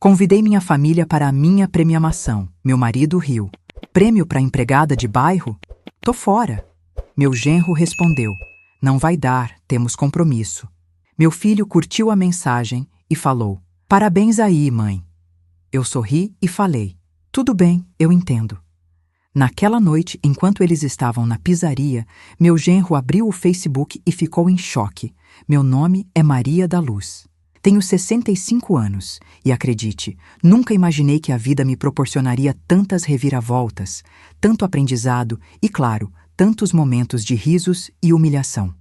Convidei minha família para a minha premiação. Meu marido riu. Prêmio para empregada de bairro? Tô fora. Meu genro respondeu. Não vai dar, temos compromisso. Meu filho curtiu a mensagem e falou. Parabéns aí, mãe. Eu sorri e falei. Tudo bem, eu entendo. Naquela noite, enquanto eles estavam na pizzaria, meu genro abriu o Facebook e ficou em choque. Meu nome é Maria da Luz. Tenho 65 anos e, acredite, nunca imaginei que a vida me proporcionaria tantas reviravoltas, tanto aprendizado e, claro, tantos momentos de risos e humilhação.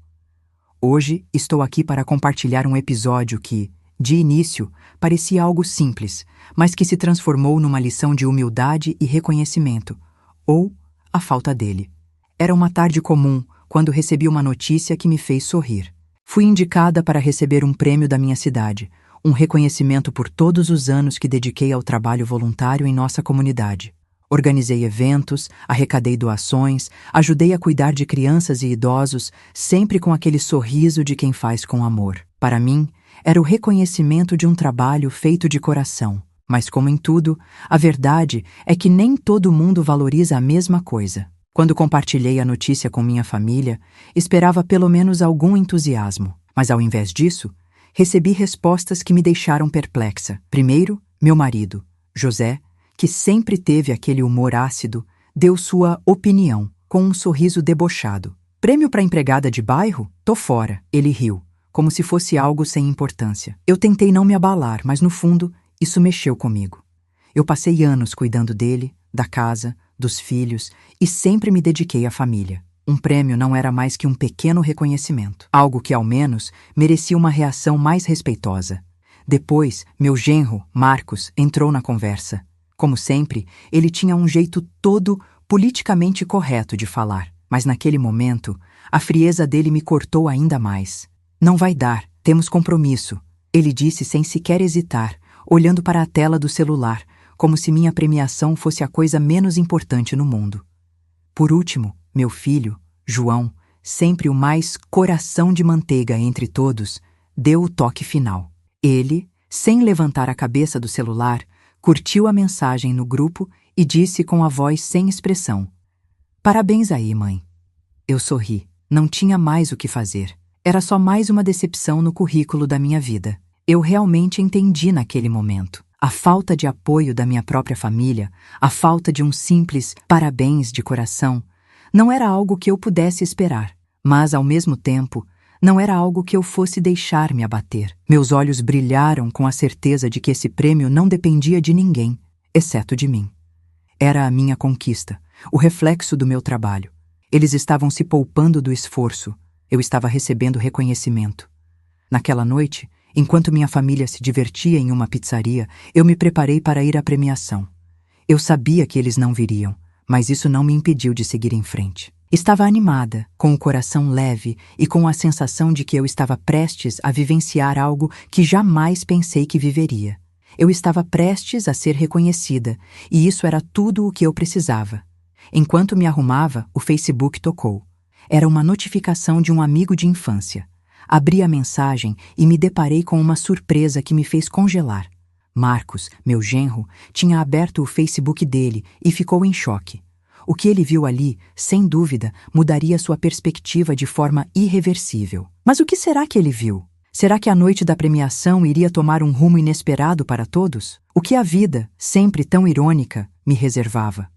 Hoje estou aqui para compartilhar um episódio que, de início, parecia algo simples, mas que se transformou numa lição de humildade e reconhecimento, ou a falta dele. Era uma tarde comum quando recebi uma notícia que me fez sorrir. Fui indicada para receber um prêmio da minha cidade, um reconhecimento por todos os anos que dediquei ao trabalho voluntário em nossa comunidade. Organizei eventos, arrecadei doações, ajudei a cuidar de crianças e idosos, sempre com aquele sorriso de quem faz com amor. Para mim, era o reconhecimento de um trabalho feito de coração. Mas como em tudo, a verdade é que nem todo mundo valoriza a mesma coisa. Quando compartilhei a notícia com minha família, esperava pelo menos algum entusiasmo. Mas ao invés disso, recebi respostas que me deixaram perplexa. Primeiro, meu marido, José, que sempre teve aquele humor ácido, deu sua opinião, com um sorriso debochado. Prêmio para empregada de bairro? Tô fora. Ele riu, como se fosse algo sem importância. Eu tentei não me abalar, mas no fundo, isso mexeu comigo. Eu passei anos cuidando dele, da casa, dos filhos e sempre me dediquei à família. Um prêmio não era mais que um pequeno reconhecimento, algo que, ao menos, merecia uma reação mais respeitosa. Depois, meu genro, Marcos, entrou na conversa. Como sempre, ele tinha um jeito todo politicamente correto de falar, mas naquele momento, a frieza dele me cortou ainda mais. Não vai dar, temos compromisso, ele disse sem sequer hesitar, olhando para a tela do celular, como se minha premiação fosse a coisa menos importante no mundo. Por último, meu filho, João, sempre o mais coração de manteiga entre todos, deu o toque final. Ele, sem levantar a cabeça do celular, curtiu a mensagem no grupo e disse com a voz sem expressão: Parabéns aí, mãe. Eu sorri. Não tinha mais o que fazer. Era só mais uma decepção no currículo da minha vida. Eu realmente entendi naquele momento. A falta de apoio da minha própria família, a falta de um simples parabéns de coração, não era algo que eu pudesse esperar, mas, ao mesmo tempo, não era algo que eu fosse deixar me abater. Meus olhos brilharam com a certeza de que esse prêmio não dependia de ninguém, exceto de mim. Era a minha conquista, o reflexo do meu trabalho. Eles estavam se poupando do esforço, eu estava recebendo reconhecimento. Naquela noite, enquanto minha família se divertia em uma pizzaria, eu me preparei para ir à premiação. Eu sabia que eles não viriam, mas isso não me impediu de seguir em frente. Estava animada, com o coração leve e com a sensação de que eu estava prestes a vivenciar algo que jamais pensei que viveria. Eu estava prestes a ser reconhecida, e isso era tudo o que eu precisava. Enquanto me arrumava, o Facebook tocou. Era uma notificação de um amigo de infância. Abri a mensagem e me deparei com uma surpresa que me fez congelar. Marcos, meu genro, tinha aberto o Facebook dele e ficou em choque. O que ele viu ali, sem dúvida, mudaria sua perspectiva de forma irreversível. Mas o que será que ele viu? Será que a noite da premiação iria tomar um rumo inesperado para todos? O que a vida, sempre tão irônica, me reservava?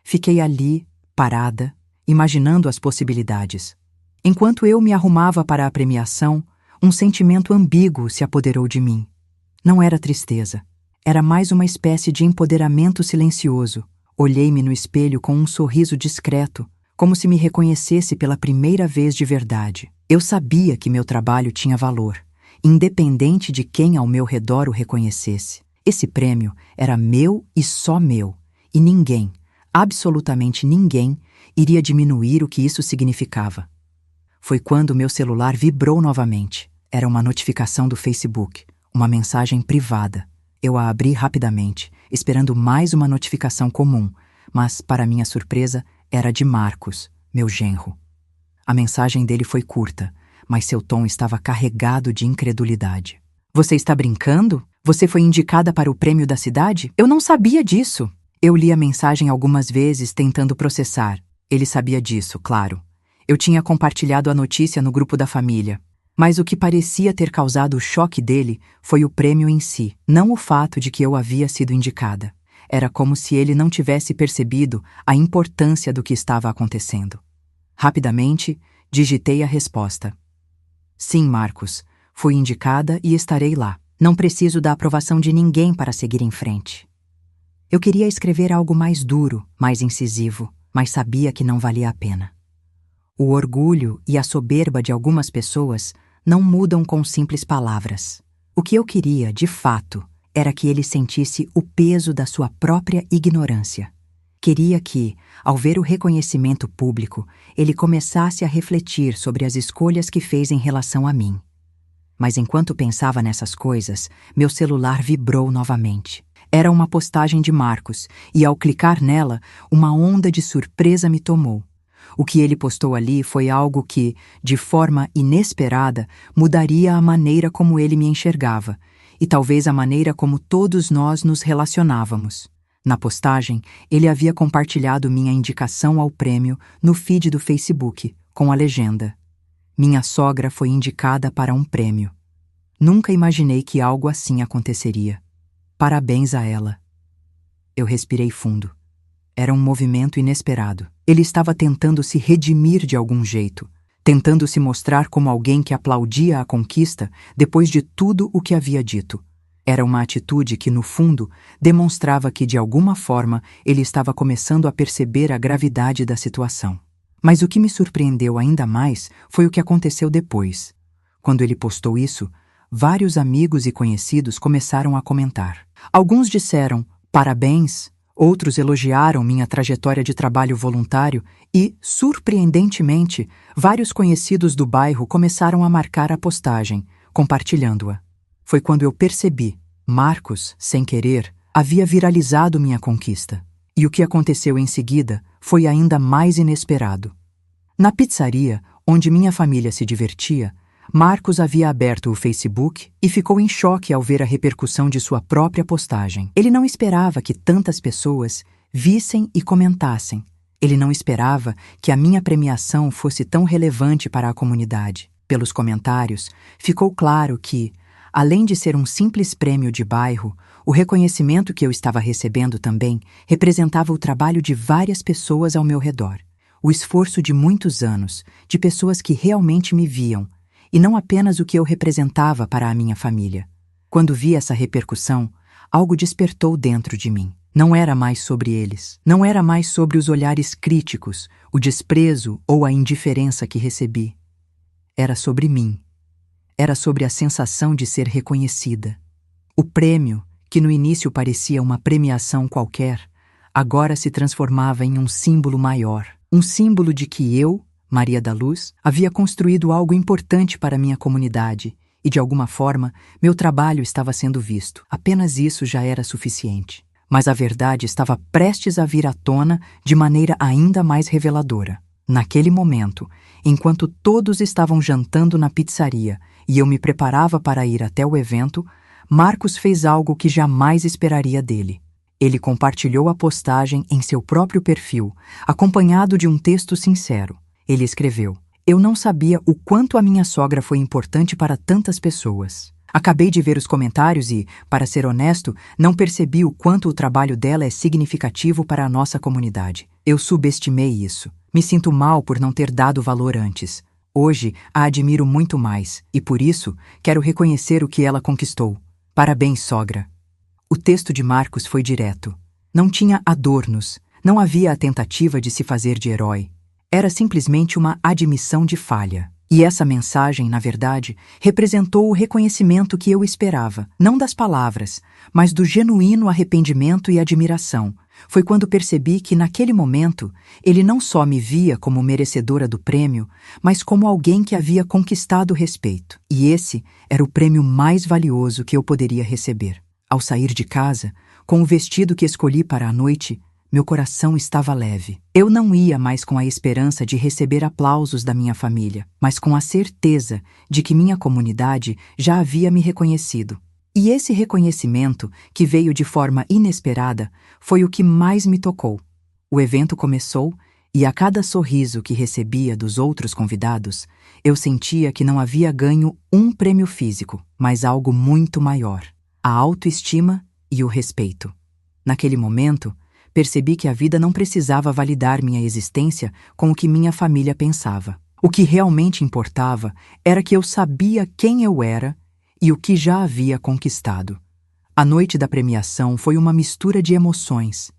Fiquei ali, parada, imaginando as possibilidades. Enquanto eu me arrumava para a premiação, um sentimento ambíguo se apoderou de mim. Não era tristeza. Era mais uma espécie de empoderamento silencioso. Olhei-me no espelho com um sorriso discreto, como se me reconhecesse pela primeira vez de verdade. Eu sabia que meu trabalho tinha valor, independente de quem ao meu redor o reconhecesse. Esse prêmio era meu e só meu, e ninguém, absolutamente ninguém, iria diminuir o que isso significava. Foi quando meu celular vibrou novamente. Era uma notificação do Facebook, uma mensagem privada. Eu a abri rapidamente, esperando mais uma notificação comum, mas, para minha surpresa, era de Marcos, meu genro. A mensagem dele foi curta, mas seu tom estava carregado de incredulidade. Você está brincando? Você foi indicada para o prêmio da cidade? Eu não sabia disso. Eu li a mensagem algumas vezes tentando processar. Ele sabia disso, claro. Eu tinha compartilhado a notícia no grupo da família. Mas o que parecia ter causado o choque dele foi o prêmio em si, não o fato de que eu havia sido indicada. Era como se ele não tivesse percebido a importância do que estava acontecendo. Rapidamente, digitei a resposta. Sim, Marcos, fui indicada e estarei lá. Não preciso da aprovação de ninguém para seguir em frente. Eu queria escrever algo mais duro, mais incisivo, mas sabia que não valia a pena. O orgulho e a soberba de algumas pessoas não mudam com simples palavras. O que eu queria, de fato, era que ele sentisse o peso da sua própria ignorância. Queria que, ao ver o reconhecimento público, ele começasse a refletir sobre as escolhas que fez em relação a mim. Mas enquanto pensava nessas coisas, meu celular vibrou novamente. Era uma postagem de Marcos, e ao clicar nela, uma onda de surpresa me tomou. O que ele postou ali foi algo que, de forma inesperada, mudaria a maneira como ele me enxergava, e talvez a maneira como todos nós nos relacionávamos. Na postagem, ele havia compartilhado minha indicação ao prêmio no feed do Facebook, com a legenda: minha sogra foi indicada para um prêmio. Nunca imaginei que algo assim aconteceria. Parabéns a ela. Eu respirei fundo. Era um movimento inesperado. Ele estava tentando se redimir de algum jeito, tentando se mostrar como alguém que aplaudia a conquista depois de tudo o que havia dito. Era uma atitude que, no fundo, demonstrava que, de alguma forma, ele estava começando a perceber a gravidade da situação. Mas o que me surpreendeu ainda mais foi o que aconteceu depois. Quando ele postou isso, vários amigos e conhecidos começaram a comentar. Alguns disseram parabéns, outros elogiaram minha trajetória de trabalho voluntário e, surpreendentemente, vários conhecidos do bairro começaram a marcar a postagem, compartilhando-a. Foi quando eu percebi, Marcos, sem querer, havia viralizado minha conquista. E o que aconteceu em seguida foi ainda mais inesperado. Na pizzaria, onde minha família se divertia, Marcos havia aberto o Facebook e ficou em choque ao ver a repercussão de sua própria postagem. Ele não esperava que tantas pessoas vissem e comentassem. Ele não esperava que a minha premiação fosse tão relevante para a comunidade. Pelos comentários, ficou claro que, além de ser um simples prêmio de bairro, o reconhecimento que eu estava recebendo também representava o trabalho de várias pessoas ao meu redor, o esforço de muitos anos, de pessoas que realmente me viam, e não apenas o que eu representava para a minha família. Quando vi essa repercussão, algo despertou dentro de mim. Não era mais sobre eles, não era mais sobre os olhares críticos, o desprezo ou a indiferença que recebi. Era sobre mim. Era sobre a sensação de ser reconhecida. O prêmio, que no início parecia uma premiação qualquer, agora se transformava em um símbolo maior. Um símbolo de que eu, Maria da Luz, havia construído algo importante para minha comunidade e, de alguma forma, meu trabalho estava sendo visto. Apenas isso já era suficiente. Mas a verdade estava prestes a vir à tona de maneira ainda mais reveladora. Naquele momento, enquanto todos estavam jantando na pizzaria e eu me preparava para ir até o evento, Marcos fez algo que jamais esperaria dele. Ele compartilhou a postagem em seu próprio perfil, acompanhado de um texto sincero. Ele escreveu: "Eu não sabia o quanto a minha sogra foi importante para tantas pessoas. Acabei de ver os comentários e, para ser honesto, não percebi o quanto o trabalho dela é significativo para a nossa comunidade. Eu subestimei isso. Me sinto mal por não ter dado valor antes. Hoje a admiro muito mais e, por isso, quero reconhecer o que ela conquistou. Parabéns, sogra." O texto de Marcos foi direto. Não tinha adornos, não havia a tentativa de se fazer de herói. Era simplesmente uma admissão de falha. E essa mensagem, na verdade, representou o reconhecimento que eu esperava, não das palavras, mas do genuíno arrependimento e admiração. Foi quando percebi que, naquele momento, ele não só me via como merecedora do prêmio, mas como alguém que havia conquistado o respeito. E esse era o prêmio mais valioso que eu poderia receber. Ao sair de casa, com o vestido que escolhi para a noite, meu coração estava leve. Eu não ia mais com a esperança de receber aplausos da minha família, mas com a certeza de que minha comunidade já havia me reconhecido. E esse reconhecimento, que veio de forma inesperada, foi o que mais me tocou. O evento começou e a cada sorriso que recebia dos outros convidados, eu sentia que não havia ganho um prêmio físico, mas algo muito maior: a autoestima e o respeito. Naquele momento, percebi que a vida não precisava validar minha existência com o que minha família pensava. O que realmente importava era que eu sabia quem eu era e o que já havia conquistado. A noite da premiação foi uma mistura de emoções.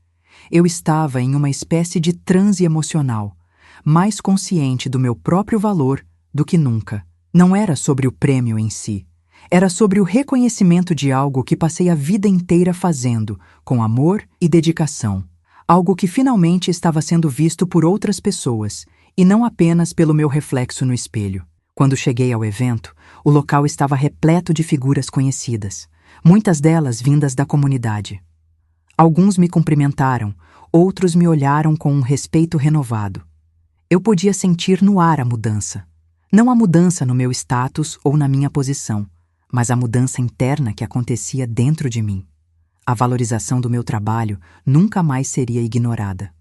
Eu estava em uma espécie de transe emocional, mais consciente do meu próprio valor do que nunca. Não era sobre o prêmio em si. Era sobre o reconhecimento de algo que passei a vida inteira fazendo, com amor e dedicação. Algo que finalmente estava sendo visto por outras pessoas, e não apenas pelo meu reflexo no espelho. Quando cheguei ao evento, o local estava repleto de figuras conhecidas, muitas delas vindas da comunidade. Alguns me cumprimentaram, outros me olharam com um respeito renovado. Eu podia sentir no ar a mudança. Não a mudança no meu status ou na minha posição, mas a mudança interna que acontecia dentro de mim. A valorização do meu trabalho nunca mais seria ignorada.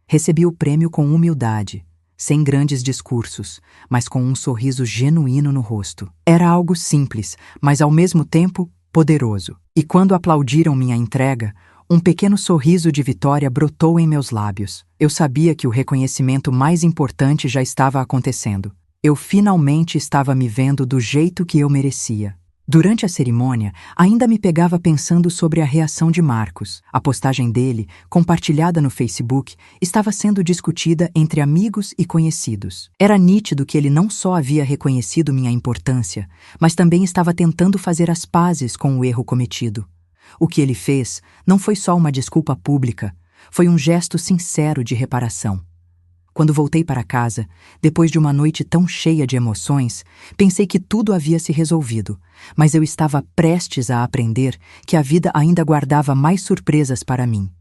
Recebi o prêmio com humildade, sem grandes discursos, mas com um sorriso genuíno no rosto. Era algo simples, mas ao mesmo tempo poderoso. E quando aplaudiram minha entrega, um pequeno sorriso de vitória brotou em meus lábios. Eu sabia que o reconhecimento mais importante já estava acontecendo. Eu finalmente estava me vendo do jeito que eu merecia. Durante a cerimônia, ainda me pegava pensando sobre a reação de Marcos. A postagem dele, compartilhada no Facebook, estava sendo discutida entre amigos e conhecidos. Era nítido que ele não só havia reconhecido minha importância, mas também estava tentando fazer as pazes com o erro cometido. O que ele fez não foi só uma desculpa pública, foi um gesto sincero de reparação. Quando voltei para casa, depois de uma noite tão cheia de emoções, pensei que tudo havia se resolvido, mas eu estava prestes a aprender que a vida ainda guardava mais surpresas para mim.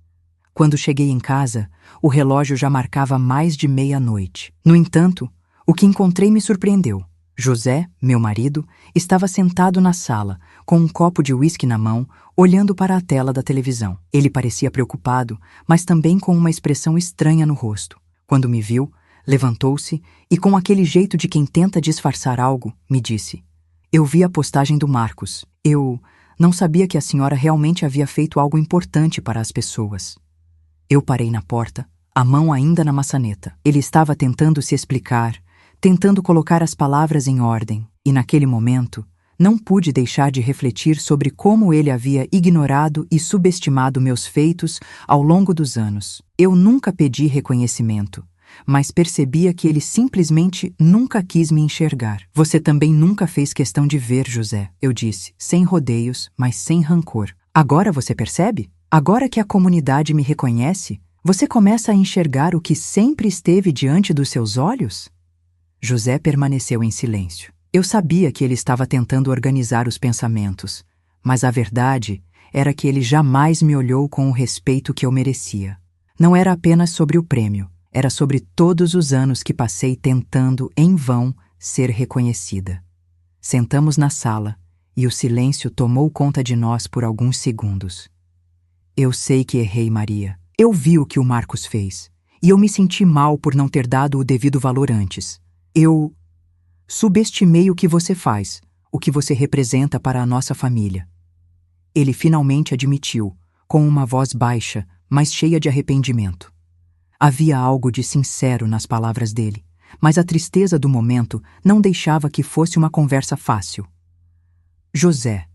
Quando cheguei em casa, o relógio já marcava mais de meia-noite. No entanto, o que encontrei me surpreendeu. José, meu marido, estava sentado na sala, com um copo de uísque na mão, olhando para a tela da televisão. Ele parecia preocupado, mas também com uma expressão estranha no rosto. Quando me viu, levantou-se e, com aquele jeito de quem tenta disfarçar algo, me disse: "Eu vi a postagem do Marcos. Eu não sabia que a senhora realmente havia feito algo importante para as pessoas." Eu parei na porta, a mão ainda na maçaneta. Ele estava tentando se explicar, tentando colocar as palavras em ordem, e naquele momento, não pude deixar de refletir sobre como ele havia ignorado e subestimado meus feitos ao longo dos anos. Eu nunca pedi reconhecimento, mas percebia que ele simplesmente nunca quis me enxergar. "Você também nunca fez questão de ver, José", eu disse, sem rodeios, mas sem rancor. "Agora você percebe? Agora que a comunidade me reconhece, você começa a enxergar o que sempre esteve diante dos seus olhos?" José permaneceu em silêncio. Eu sabia que ele estava tentando organizar os pensamentos, mas a verdade era que ele jamais me olhou com o respeito que eu merecia. Não era apenas sobre o prêmio, era sobre todos os anos que passei tentando, em vão, ser reconhecida. Sentamos na sala e o silêncio tomou conta de nós por alguns segundos. "Eu sei que errei, Maria. Eu vi o que o Marcos fez, e eu me senti mal por não ter dado o devido valor antes. Eu subestimei o que você faz, o que você representa para a nossa família." Ele finalmente admitiu, com uma voz baixa, mas cheia de arrependimento. Havia algo de sincero nas palavras dele, mas a tristeza do momento não deixava que fosse uma conversa fácil. "José,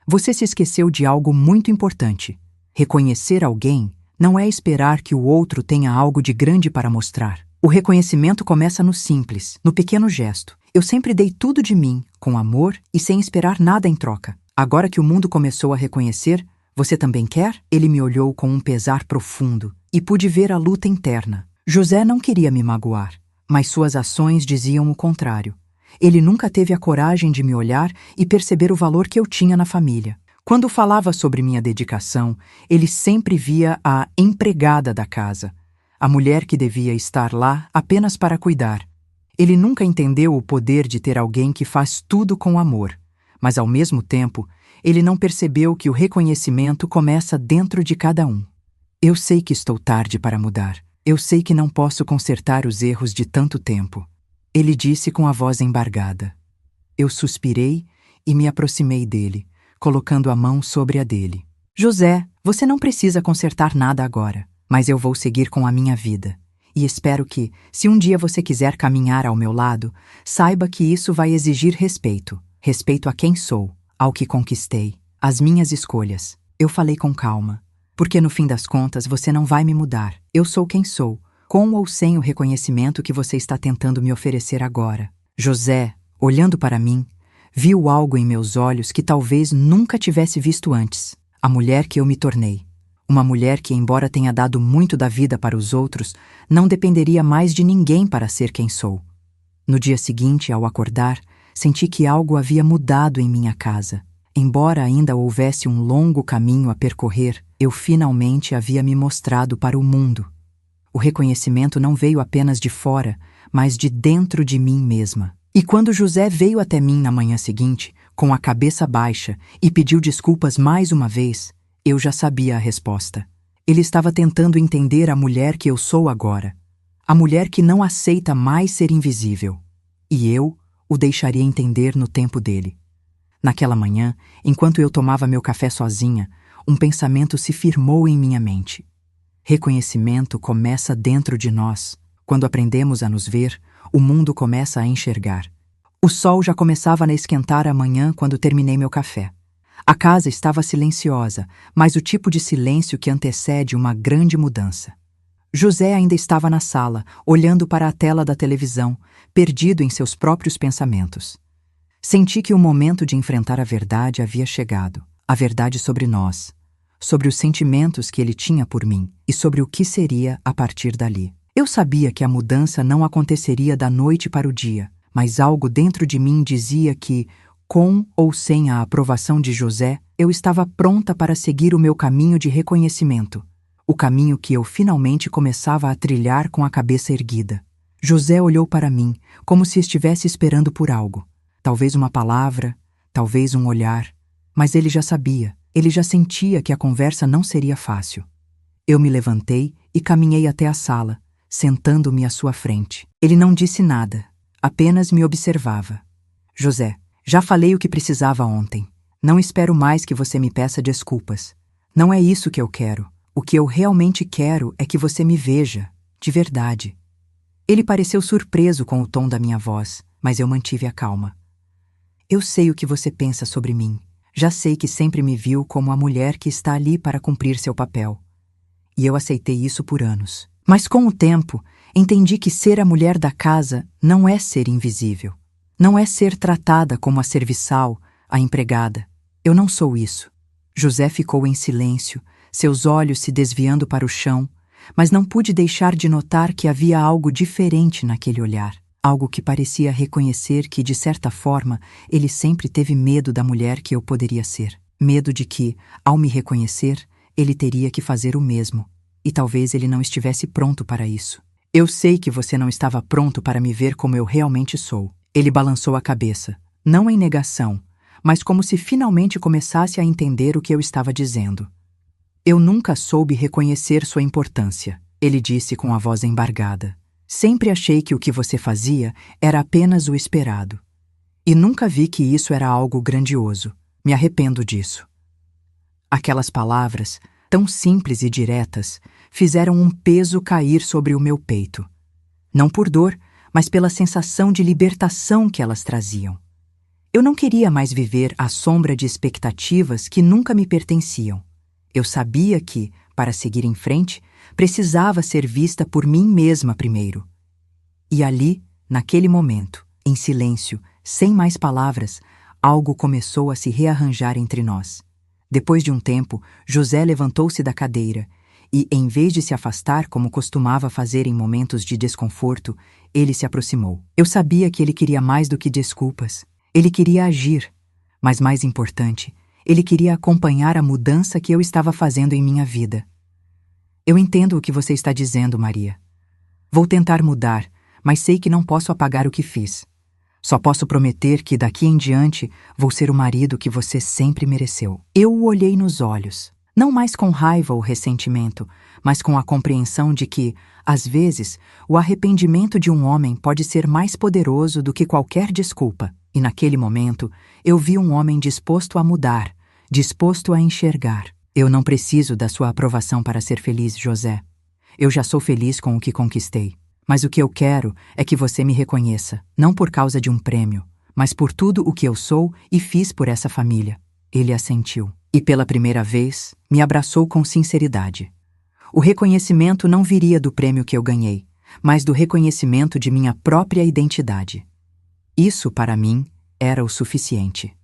você se esqueceu de algo muito importante. Reconhecer alguém não é esperar que o outro tenha algo de grande para mostrar. O reconhecimento começa no simples, no pequeno gesto. Eu sempre dei tudo de mim, com amor e sem esperar nada em troca. Agora que o mundo começou a reconhecer, você também quer?" Ele me olhou com um pesar profundo e pude ver a luta interna. José não queria me magoar, mas suas ações diziam o contrário. Ele nunca teve a coragem de me olhar e perceber o valor que eu tinha na família. Quando falava sobre minha dedicação, ele sempre via a empregada da casa, a mulher que devia estar lá apenas para cuidar. Ele nunca entendeu o poder de ter alguém que faz tudo com amor, mas ao mesmo tempo, Ele não percebeu que o reconhecimento começa dentro de cada um. Eu sei que estou tarde para mudar. Eu sei que não posso consertar os erros de tanto tempo. Ele disse com a voz embargada. Eu suspirei e me aproximei dele, colocando a mão sobre a dele. José, você não precisa consertar nada agora, mas eu vou seguir com a minha vida. E espero que, se um dia você quiser caminhar ao meu lado, saiba que isso vai exigir respeito. Respeito a quem sou, ao que conquistei, às minhas escolhas. Eu falei com calma. Porque no fim das contas você não vai me mudar. Eu sou quem sou, com ou sem o reconhecimento que você está tentando me oferecer agora. José, olhando para mim, viu algo em meus olhos que talvez nunca tivesse visto antes. A mulher que eu me tornei. Uma mulher que, embora tenha dado muito da vida para os outros, não dependeria mais de ninguém para ser quem sou. No dia seguinte, ao acordar, senti que algo havia mudado em minha casa. Embora ainda houvesse um longo caminho a percorrer, eu finalmente havia me mostrado para o mundo. O reconhecimento não veio apenas de fora, mas de dentro de mim mesma. E quando José veio até mim na manhã seguinte, com a cabeça baixa, e pediu desculpas mais uma vez, eu já sabia a resposta. Ele estava tentando entender a mulher que eu sou agora. A mulher que não aceita mais ser invisível. E eu o deixaria entender no tempo dele. Naquela manhã, enquanto eu tomava meu café sozinha, um pensamento se firmou em minha mente. Reconhecimento começa dentro de nós. Quando aprendemos a nos ver, o mundo começa a enxergar. O sol já começava a esquentar amanhã quando terminei meu café. A casa estava silenciosa, mas o tipo de silêncio que antecede uma grande mudança. José ainda estava na sala, olhando para a tela da televisão, perdido em seus próprios pensamentos. Senti que o momento de enfrentar a verdade havia chegado. A verdade sobre nós, sobre os sentimentos que ele tinha por mim e sobre o que seria a partir dali. Eu sabia que a mudança não aconteceria da noite para o dia, mas algo dentro de mim dizia que, com ou sem a aprovação de José, eu estava pronta para seguir o meu caminho de reconhecimento, o caminho que eu finalmente começava a trilhar com a cabeça erguida. José olhou para mim, como se estivesse esperando por algo. Talvez uma palavra, talvez um olhar, mas ele já sabia, ele já sentia que a conversa não seria fácil. Eu me levantei e caminhei até a sala, sentando-me à sua frente. Ele não disse nada, apenas me observava. José, já falei o que precisava ontem. Não espero mais que você me peça desculpas. Não é isso que eu quero. O que eu realmente quero é que você me veja, de verdade. Ele pareceu surpreso com o tom da minha voz, mas eu mantive a calma. Eu sei o que você pensa sobre mim. Já sei que sempre me viu como a mulher que está ali para cumprir seu papel. E eu aceitei isso por anos. Mas com o tempo, entendi que ser a mulher da casa não é ser invisível. Não é ser tratada como a serviçal, a empregada. Eu não sou isso. José ficou em silêncio, seus olhos se desviando para o chão, mas não pude deixar de notar que havia algo diferente naquele olhar. Algo que parecia reconhecer que, de certa forma, ele sempre teve medo da mulher que eu poderia ser. Medo de que, ao me reconhecer, ele teria que fazer o mesmo. E talvez ele não estivesse pronto para isso. Eu sei que você não estava pronto para me ver como eu realmente sou. Ele balançou a cabeça, não em negação, mas como se finalmente começasse a entender o que eu estava dizendo. Eu nunca soube reconhecer sua importância, ele disse com a voz embargada. Sempre achei que o que você fazia era apenas o esperado. E nunca vi que isso era algo grandioso. Me arrependo disso. Aquelas palavras, tão simples e diretas, fizeram um peso cair sobre o meu peito. Não por dor, mas pela sensação de libertação que elas traziam. Eu não queria mais viver à sombra de expectativas que nunca me pertenciam. Eu sabia que, para seguir em frente, precisava ser vista por mim mesma primeiro. E ali, naquele momento, em silêncio, sem mais palavras, algo começou a se rearranjar entre nós. Depois de um tempo, José levantou-se da cadeira e, em vez de se afastar como costumava fazer em momentos de desconforto, ele se aproximou. Eu sabia que ele queria mais do que desculpas. Ele queria agir, mas mais importante, ele queria acompanhar a mudança que eu estava fazendo em minha vida. Eu entendo o que você está dizendo, Maria. Vou tentar mudar, mas sei que não posso apagar o que fiz. Só posso prometer que daqui em diante vou ser o marido que você sempre mereceu. Eu o olhei nos olhos, não mais com raiva ou ressentimento, mas com a compreensão de que, às vezes, o arrependimento de um homem pode ser mais poderoso do que qualquer desculpa. E naquele momento, eu vi um homem disposto a mudar, disposto a enxergar. Eu não preciso da sua aprovação para ser feliz, José. Eu já sou feliz com o que conquistei. Mas o que eu quero é que você me reconheça, não por causa de um prêmio, mas por tudo o que eu sou e fiz por essa família. Ele assentiu. E pela primeira vez, me abraçou com sinceridade. O reconhecimento não viria do prêmio que eu ganhei, mas do reconhecimento de minha própria identidade. Isso, para mim, era o suficiente.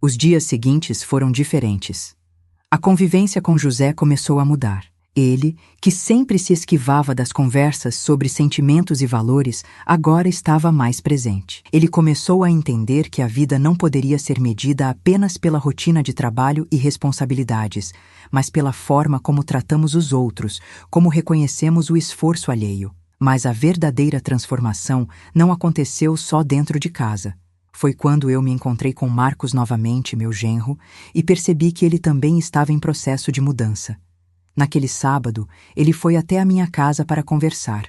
Os dias seguintes foram diferentes. A convivência com José começou a mudar. Ele, que sempre se esquivava das conversas sobre sentimentos e valores, agora estava mais presente. Ele começou a entender que a vida não poderia ser medida apenas pela rotina de trabalho e responsabilidades, mas pela forma como tratamos os outros, como reconhecemos o esforço alheio. Mas a verdadeira transformação não aconteceu só dentro de casa. Foi quando eu me encontrei com Marcos novamente, meu genro, e percebi que ele também estava em processo de mudança. Naquele sábado, ele foi até a minha casa para conversar.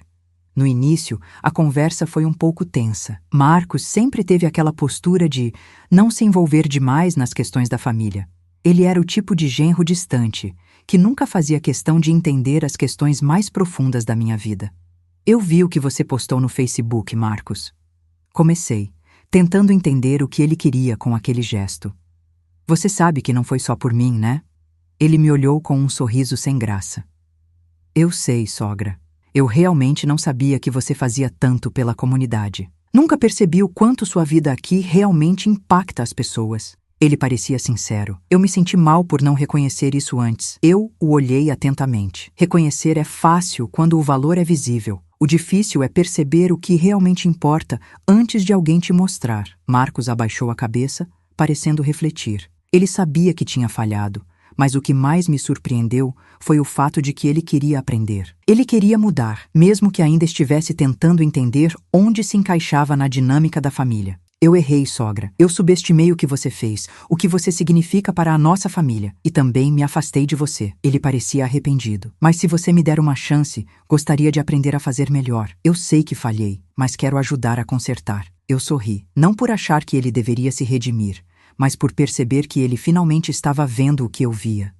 No início, a conversa foi um pouco tensa. Marcos sempre teve aquela postura de não se envolver demais nas questões da família. Ele era o tipo de genro distante, que nunca fazia questão de entender as questões mais profundas da minha vida. Eu vi o que você postou no Facebook, Marcos. Comecei, tentando entender o que ele queria com aquele gesto. Você sabe que não foi só por mim, né? Ele me olhou com um sorriso sem graça. Eu sei, sogra. Eu realmente não sabia que você fazia tanto pela comunidade. Nunca percebi o quanto sua vida aqui realmente impacta as pessoas. Ele parecia sincero. Eu me senti mal por não reconhecer isso antes. Eu o olhei atentamente. Reconhecer é fácil quando o valor é visível. O difícil é perceber o que realmente importa antes de alguém te mostrar. Marcos abaixou a cabeça, parecendo refletir. Ele sabia que tinha falhado. Mas o que mais me surpreendeu foi o fato de que ele queria aprender. Ele queria mudar, mesmo que ainda estivesse tentando entender onde se encaixava na dinâmica da família. Eu errei, sogra. Eu subestimei o que você fez, o que você significa para a nossa família, e também me afastei de você. Ele parecia arrependido. Mas se você me der uma chance, gostaria de aprender a fazer melhor. Eu sei que falhei, mas quero ajudar a consertar. Eu sorri, não por achar que ele deveria se redimir, mas por perceber que ele finalmente estava vendo o que eu via.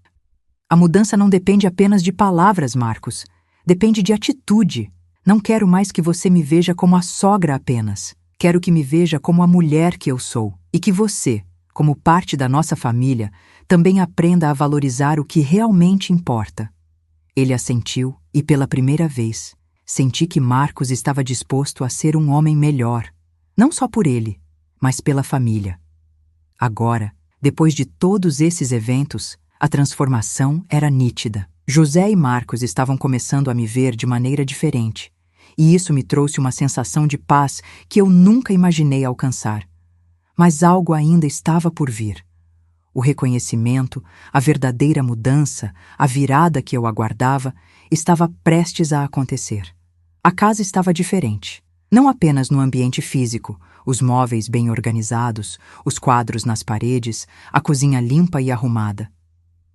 A mudança não depende apenas de palavras, Marcos. Depende de atitude. Não quero mais que você me veja como a sogra apenas. Quero que me veja como a mulher que eu sou. E que você, como parte da nossa família, também aprenda a valorizar o que realmente importa. Ele assentiu e, pela primeira vez, senti que Marcos estava disposto a ser um homem melhor. Não só por ele, mas pela família. Agora, depois de todos esses eventos, a transformação era nítida. José e Marcos estavam começando a me ver de maneira diferente, e isso me trouxe uma sensação de paz que eu nunca imaginei alcançar. Mas algo ainda estava por vir. O reconhecimento, a verdadeira mudança, a virada que eu aguardava, estava prestes a acontecer. A casa estava diferente. Não apenas no ambiente físico, os móveis bem organizados, os quadros nas paredes, a cozinha limpa e arrumada.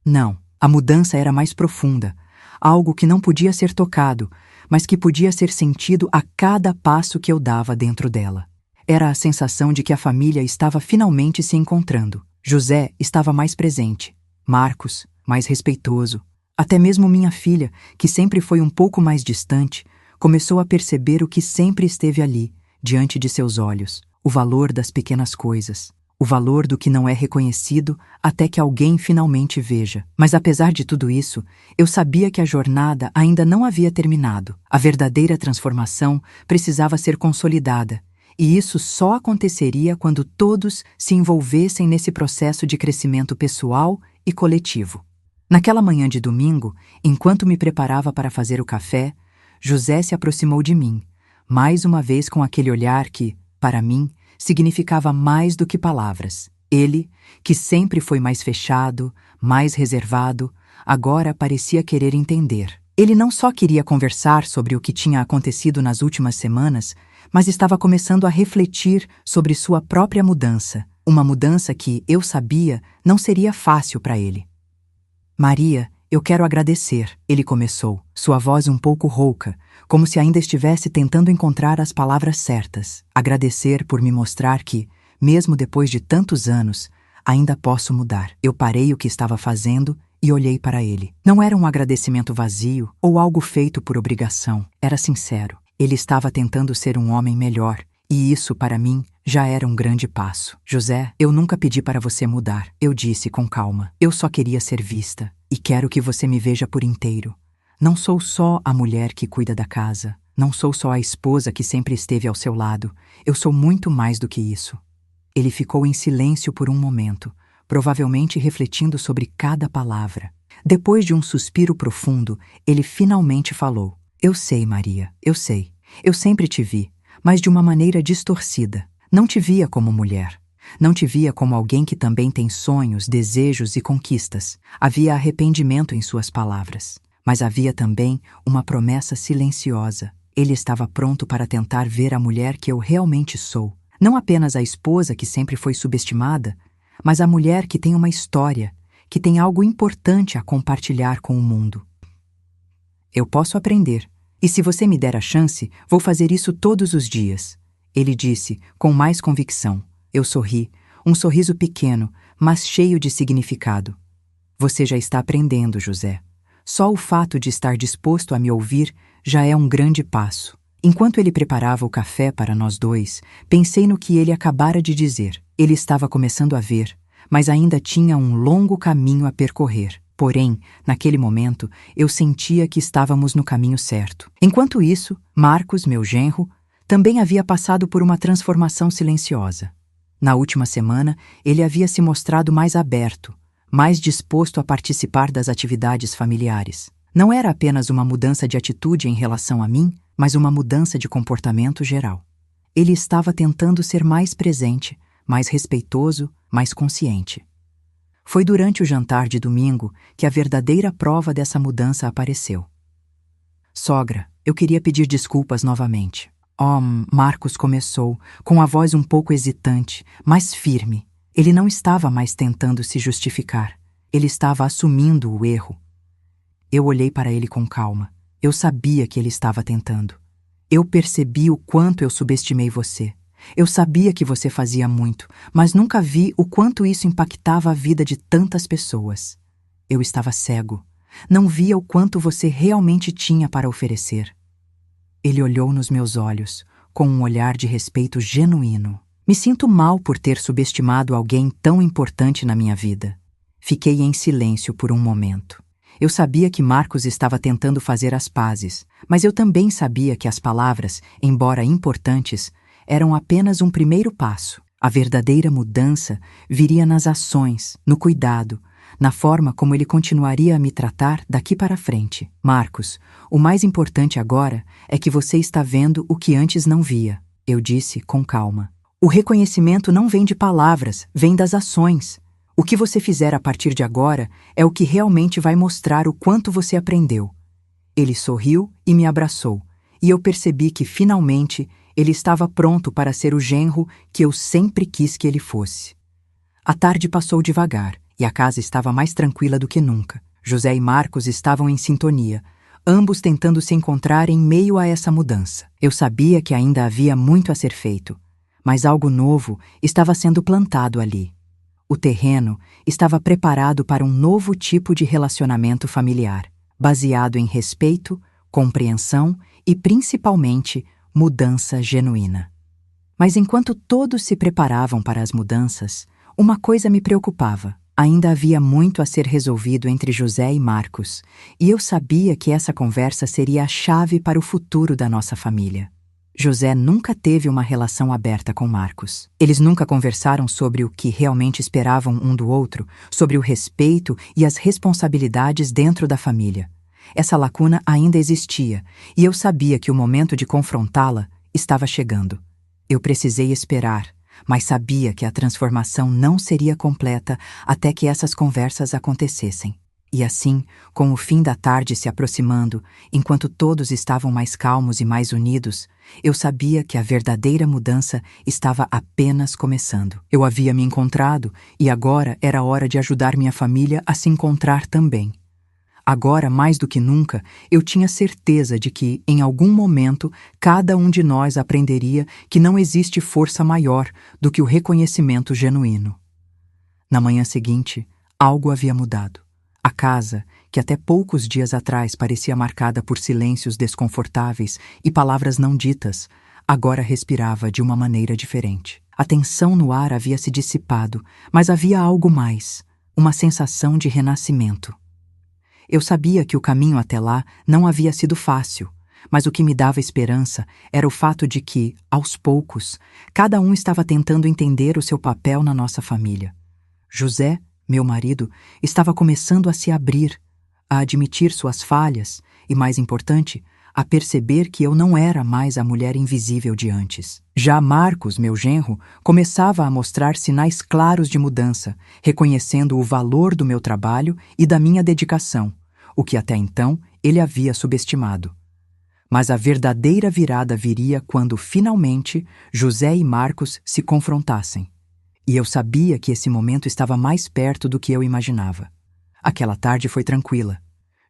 Não, a mudança era mais profunda, algo que não podia ser tocado, mas que podia ser sentido a cada passo que eu dava dentro dela. Era a sensação de que a família estava finalmente se encontrando. José estava mais presente, Marcos mais respeitoso. Até mesmo minha filha, que sempre foi um pouco mais distante, começou a perceber o que sempre esteve ali, diante de seus olhos, o valor das pequenas coisas, o valor do que não é reconhecido até que alguém finalmente veja. Mas apesar de tudo isso, eu sabia que a jornada ainda não havia terminado. A verdadeira transformação precisava ser consolidada, e isso só aconteceria quando todos se envolvessem nesse processo de crescimento pessoal e coletivo. Naquela manhã de domingo, enquanto me preparava para fazer o café, José se aproximou de mim, mais uma vez com aquele olhar que, para mim, significava mais do que palavras. Ele, que sempre foi mais fechado, mais reservado, agora parecia querer entender. Ele não só queria conversar sobre o que tinha acontecido nas últimas semanas, mas estava começando a refletir sobre sua própria mudança, uma mudança que, eu sabia, não seria fácil para ele. Maria, eu quero agradecer, ele começou, sua voz um pouco rouca, como se ainda estivesse tentando encontrar as palavras certas. Agradecer por me mostrar que, mesmo depois de tantos anos, ainda posso mudar. Eu parei o que estava fazendo e olhei para ele. Não era um agradecimento vazio ou algo feito por obrigação. Era sincero. Ele estava tentando ser um homem melhor, e isso, para mim, já era um grande passo. José, eu nunca pedi para você mudar, eu disse com calma. Eu só queria ser vista, e quero que você me veja por inteiro. Não sou só a mulher que cuida da casa, não sou só a esposa que sempre esteve ao seu lado, eu sou muito mais do que isso. Ele ficou em silêncio por um momento, provavelmente refletindo sobre cada palavra. Depois de um suspiro profundo, ele finalmente falou: Eu sei, Maria, eu sei. Eu sempre te vi, mas de uma maneira distorcida. Não te via como mulher. Não te via como alguém que também tem sonhos, desejos e conquistas. Havia arrependimento em suas palavras. Mas havia também uma promessa silenciosa. Ele estava pronto para tentar ver a mulher que eu realmente sou. Não apenas a esposa que sempre foi subestimada, mas a mulher que tem uma história, que tem algo importante a compartilhar com o mundo. Eu posso aprender, e se você me der a chance, vou fazer isso todos os dias, ele disse, com mais convicção. Eu sorri, um sorriso pequeno, mas cheio de significado. Você já está aprendendo, José. Só o fato de estar disposto a me ouvir já é um grande passo. Enquanto ele preparava o café para nós dois, pensei no que ele acabara de dizer. Ele estava começando a ver, mas ainda tinha um longo caminho a percorrer. Porém, naquele momento, eu sentia que estávamos no caminho certo. Enquanto isso, Marcos, meu genro, também havia passado por uma transformação silenciosa. Na última semana, ele havia se mostrado mais aberto, mais disposto a participar das atividades familiares. Não era apenas uma mudança de atitude em relação a mim, mas uma mudança de comportamento geral. Ele estava tentando ser mais presente, mais respeitoso, mais consciente. Foi durante o jantar de domingo que a verdadeira prova dessa mudança apareceu. Sogra, eu queria pedir desculpas novamente. Marcos começou, com a voz um pouco hesitante, mas firme. Ele não estava mais tentando se justificar. Ele estava assumindo o erro. Eu olhei para ele com calma. Eu sabia que ele estava tentando. Eu percebi o quanto eu subestimei você. Eu sabia que você fazia muito, mas nunca vi o quanto isso impactava a vida de tantas pessoas. Eu estava cego. Não via o quanto você realmente tinha para oferecer. Ele olhou nos meus olhos, com um olhar de respeito genuíno. Me sinto mal por ter subestimado alguém tão importante na minha vida. Fiquei em silêncio por um momento. Eu sabia que Marcos estava tentando fazer as pazes, mas eu também sabia que as palavras, embora importantes, eram apenas um primeiro passo. A verdadeira mudança viria nas ações, no cuidado, na forma como ele continuaria a me tratar daqui para frente. Marcos, o mais importante agora é que você está vendo o que antes não via, eu disse com calma. O reconhecimento não vem de palavras, vem das ações. O que você fizer a partir de agora é o que realmente vai mostrar o quanto você aprendeu. Ele sorriu e me abraçou, e eu percebi que, finalmente, ele estava pronto para ser o genro que eu sempre quis que ele fosse. A tarde passou devagar, e a casa estava mais tranquila do que nunca. José e Marcos estavam em sintonia, ambos tentando se encontrar em meio a essa mudança. Eu sabia que ainda havia muito a ser feito, mas algo novo estava sendo plantado ali. O terreno estava preparado para um novo tipo de relacionamento familiar, baseado em respeito, compreensão e, principalmente, mudança genuína. Mas enquanto todos se preparavam para as mudanças, uma coisa me preocupava. Ainda havia muito a ser resolvido entre José e Marcos, e eu sabia que essa conversa seria a chave para o futuro da nossa família. José nunca teve uma relação aberta com Marcos. Eles nunca conversaram sobre o que realmente esperavam um do outro, sobre o respeito e as responsabilidades dentro da família. Essa lacuna ainda existia, e eu sabia que o momento de confrontá-la estava chegando. Eu precisei esperar, mas sabia que a transformação não seria completa até que essas conversas acontecessem. E assim, com o fim da tarde se aproximando, enquanto todos estavam mais calmos e mais unidos, eu sabia que a verdadeira mudança estava apenas começando. Eu havia me encontrado e agora era hora de ajudar minha família a se encontrar também. Agora, mais do que nunca, eu tinha certeza de que, em algum momento, cada um de nós aprenderia que não existe força maior do que o reconhecimento genuíno. Na manhã seguinte, algo havia mudado. A casa, que até poucos dias atrás parecia marcada por silêncios desconfortáveis e palavras não ditas, agora respirava de uma maneira diferente. A tensão no ar havia se dissipado, mas havia algo mais, uma sensação de renascimento. Eu sabia que o caminho até lá não havia sido fácil, mas o que me dava esperança era o fato de que, aos poucos, cada um estava tentando entender o seu papel na nossa família. José, meu marido, estava começando a se abrir, a admitir suas falhas e, mais importante, a perceber que eu não era mais a mulher invisível de antes. Já Marcos, meu genro, começava a mostrar sinais claros de mudança, reconhecendo o valor do meu trabalho e da minha dedicação, o que até então ele havia subestimado. Mas a verdadeira virada viria quando, finalmente, José e Marcos se confrontassem. E eu sabia que esse momento estava mais perto do que eu imaginava. Aquela tarde foi tranquila.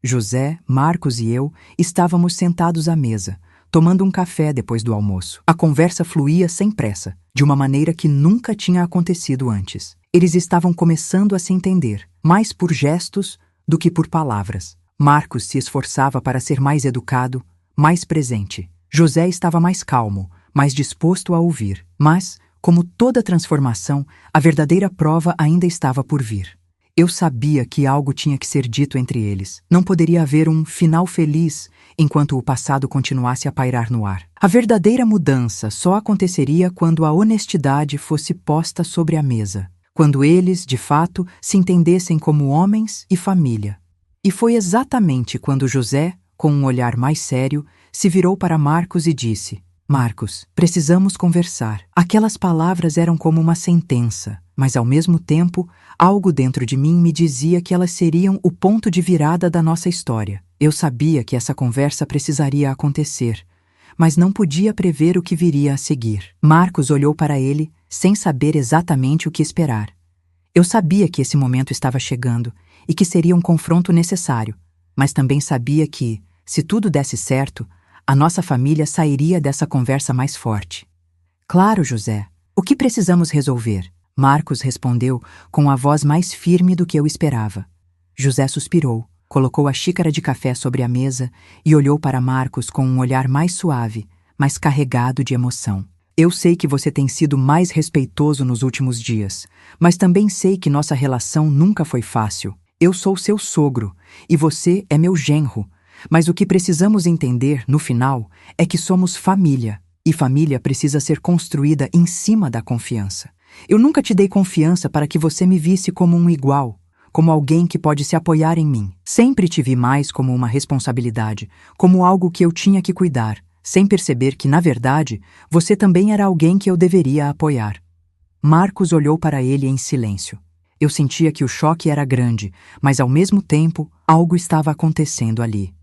José, Marcos e eu estávamos sentados à mesa, tomando um café depois do almoço. A conversa fluía sem pressa, de uma maneira que nunca tinha acontecido antes. Eles estavam começando a se entender, mais por gestos do que por palavras. Marcos se esforçava para ser mais educado, mais presente. José estava mais calmo, mais disposto a ouvir. Mas, como toda transformação, a verdadeira prova ainda estava por vir. Eu sabia que algo tinha que ser dito entre eles. Não poderia haver um final feliz enquanto o passado continuasse a pairar no ar. A verdadeira mudança só aconteceria quando a honestidade fosse posta sobre a mesa, quando eles, de fato, se entendessem como homens e família. E foi exatamente quando José, com um olhar mais sério, se virou para Marcos e disse: Marcos, precisamos conversar. Aquelas palavras eram como uma sentença, mas ao mesmo tempo, algo dentro de mim me dizia que elas seriam o ponto de virada da nossa história. Eu sabia que essa conversa precisaria acontecer, mas não podia prever o que viria a seguir. Marcos olhou para ele, sem saber exatamente o que esperar. Eu sabia que esse momento estava chegando e que seria um confronto necessário, mas também sabia que, se tudo desse certo, a nossa família sairia dessa conversa mais forte. Claro, José. O que precisamos resolver? Marcos respondeu com a voz mais firme do que eu esperava. José suspirou, colocou a xícara de café sobre a mesa e olhou para Marcos com um olhar mais suave, mas carregado de emoção. Eu sei que você tem sido mais respeitoso nos últimos dias, mas também sei que nossa relação nunca foi fácil. Eu sou seu sogro e você é meu genro. Mas o que precisamos entender, no final, é que somos família, e família precisa ser construída em cima da confiança. Eu nunca te dei confiança para que você me visse como um igual, como alguém que pode se apoiar em mim. Sempre te vi mais como uma responsabilidade, como algo que eu tinha que cuidar, sem perceber que, na verdade, você também era alguém que eu deveria apoiar. Marcos olhou para ele em silêncio. Eu sentia que o choque era grande, mas ao mesmo tempo, algo estava acontecendo ali.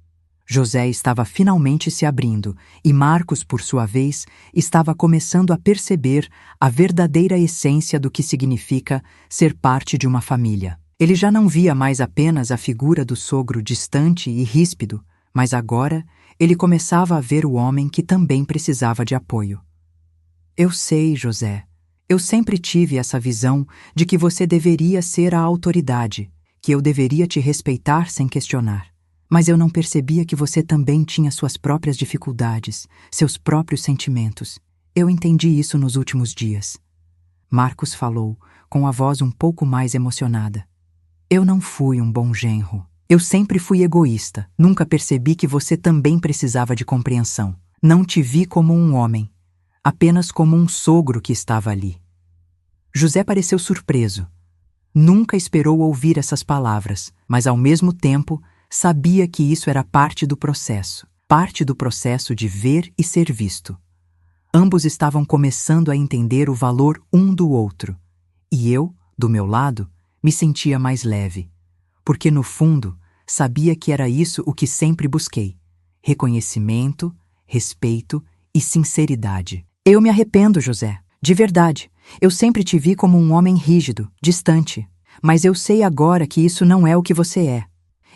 José estava finalmente se abrindo e Marcos, por sua vez, estava começando a perceber a verdadeira essência do que significa ser parte de uma família. Ele já não via mais apenas a figura do sogro distante e ríspido, mas agora ele começava a ver o homem que também precisava de apoio. Eu sei, José. Eu sempre tive essa visão de que você deveria ser a autoridade, que eu deveria te respeitar sem questionar. Mas eu não percebia que você também tinha suas próprias dificuldades, seus próprios sentimentos. Eu entendi isso nos últimos dias. Marcos falou, com a voz um pouco mais emocionada. Eu não fui um bom genro. Eu sempre fui egoísta. Nunca percebi que você também precisava de compreensão. Não te vi como um homem, apenas como um sogro que estava ali. José pareceu surpreso. Nunca esperou ouvir essas palavras, mas ao mesmo tempo sabia que isso era parte do processo de ver e ser visto. Ambos estavam começando a entender o valor um do outro, e eu, do meu lado, me sentia mais leve, porque no fundo sabia que era isso o que sempre busquei: reconhecimento, respeito e sinceridade. Eu me arrependo, José. De verdade. Eu sempre te vi como um homem rígido, distante. Mas eu sei agora que isso não é o que você é.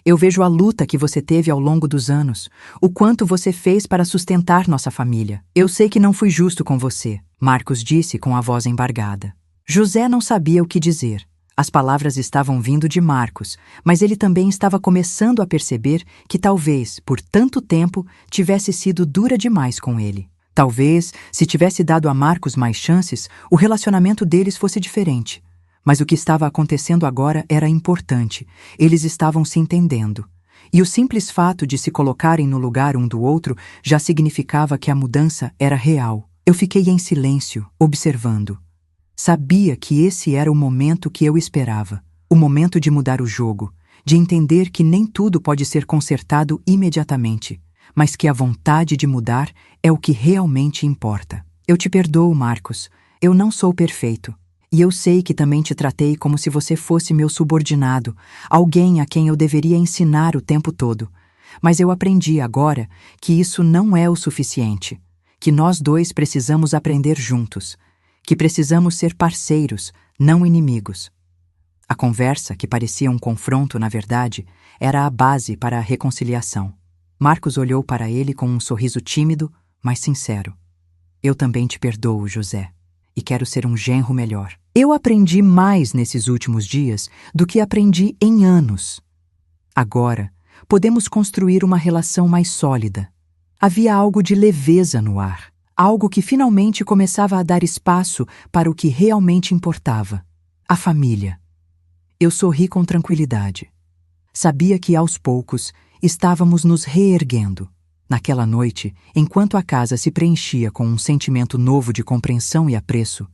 Eu vejo a luta que você teve ao longo dos anos, o quanto você fez para sustentar nossa família. Eu sei que não fui justo com você, Marcos disse com a voz embargada. José não sabia o que dizer. As palavras estavam vindo de Marcos, mas ele também estava começando a perceber que talvez, por tanto tempo, tivesse sido dura demais com ele. Talvez, se tivesse dado a Marcos mais chances, o relacionamento deles fosse diferente. Mas o que estava acontecendo agora era importante. Eles estavam se entendendo. E o simples fato de se colocarem no lugar um do outro já significava que a mudança era real. Eu fiquei em silêncio, observando. Sabia que esse era o momento que eu esperava. O momento de mudar o jogo, de entender que nem tudo pode ser consertado imediatamente, mas que a vontade de mudar é o que realmente importa. Eu te perdoo, Marcos. Eu não sou perfeito. E eu sei que também te tratei como se você fosse meu subordinado, alguém a quem eu deveria ensinar o tempo todo. Mas eu aprendi agora que isso não é o suficiente, que nós dois precisamos aprender juntos, que precisamos ser parceiros, não inimigos. A conversa, que parecia um confronto, na verdade, era a base para a reconciliação. Marcos olhou para ele com um sorriso tímido, mas sincero. Eu também te perdoo, José. E quero ser um genro melhor. Eu aprendi mais nesses últimos dias do que aprendi em anos. Agora, podemos construir uma relação mais sólida. Havia algo de leveza no ar, algo que finalmente começava a dar espaço para o que realmente importava: a família. Eu sorri com tranquilidade. Sabia que, aos poucos, estávamos nos reerguendo. Naquela noite, enquanto a casa se preenchia com um sentimento novo de compreensão e apreço,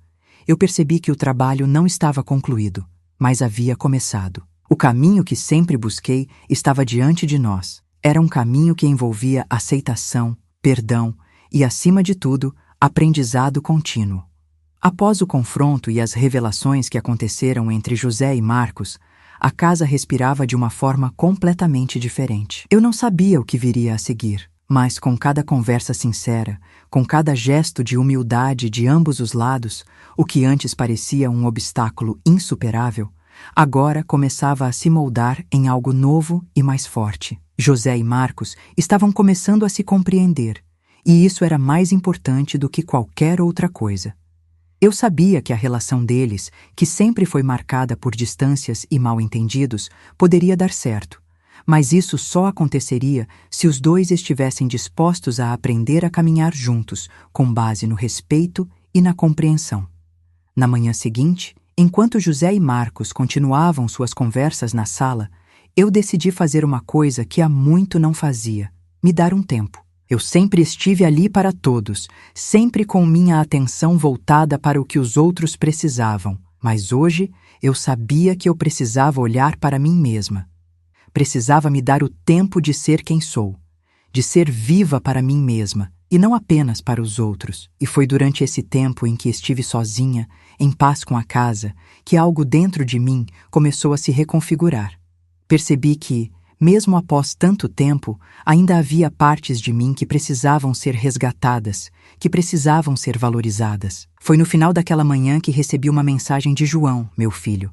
eu percebi que o trabalho não estava concluído, mas havia começado. O caminho que sempre busquei estava diante de nós. Era um caminho que envolvia aceitação, perdão e, acima de tudo, aprendizado contínuo. Após o confronto e as revelações que aconteceram entre José e Marcos, a casa respirava de uma forma completamente diferente. Eu não sabia o que viria a seguir. Mas com cada conversa sincera, com cada gesto de humildade de ambos os lados, o que antes parecia um obstáculo insuperável, agora começava a se moldar em algo novo e mais forte. José e Marcos estavam começando a se compreender, e isso era mais importante do que qualquer outra coisa. Eu sabia que a relação deles, que sempre foi marcada por distâncias e mal-entendidos, poderia dar certo. Mas isso só aconteceria se os dois estivessem dispostos a aprender a caminhar juntos, com base no respeito e na compreensão. Na manhã seguinte, enquanto José e Marcos continuavam suas conversas na sala, eu decidi fazer uma coisa que há muito não fazia: me dar um tempo. Eu sempre estive ali para todos, sempre com minha atenção voltada para o que os outros precisavam, mas hoje eu sabia que eu precisava olhar para mim mesma. Precisava me dar o tempo de ser quem sou, de ser viva para mim mesma, e não apenas para os outros. E foi durante esse tempo em que estive sozinha, em paz com a casa, que algo dentro de mim começou a se reconfigurar. Percebi que, mesmo após tanto tempo, ainda havia partes de mim que precisavam ser resgatadas, que precisavam ser valorizadas. Foi no final daquela manhã que recebi uma mensagem de João, meu filho.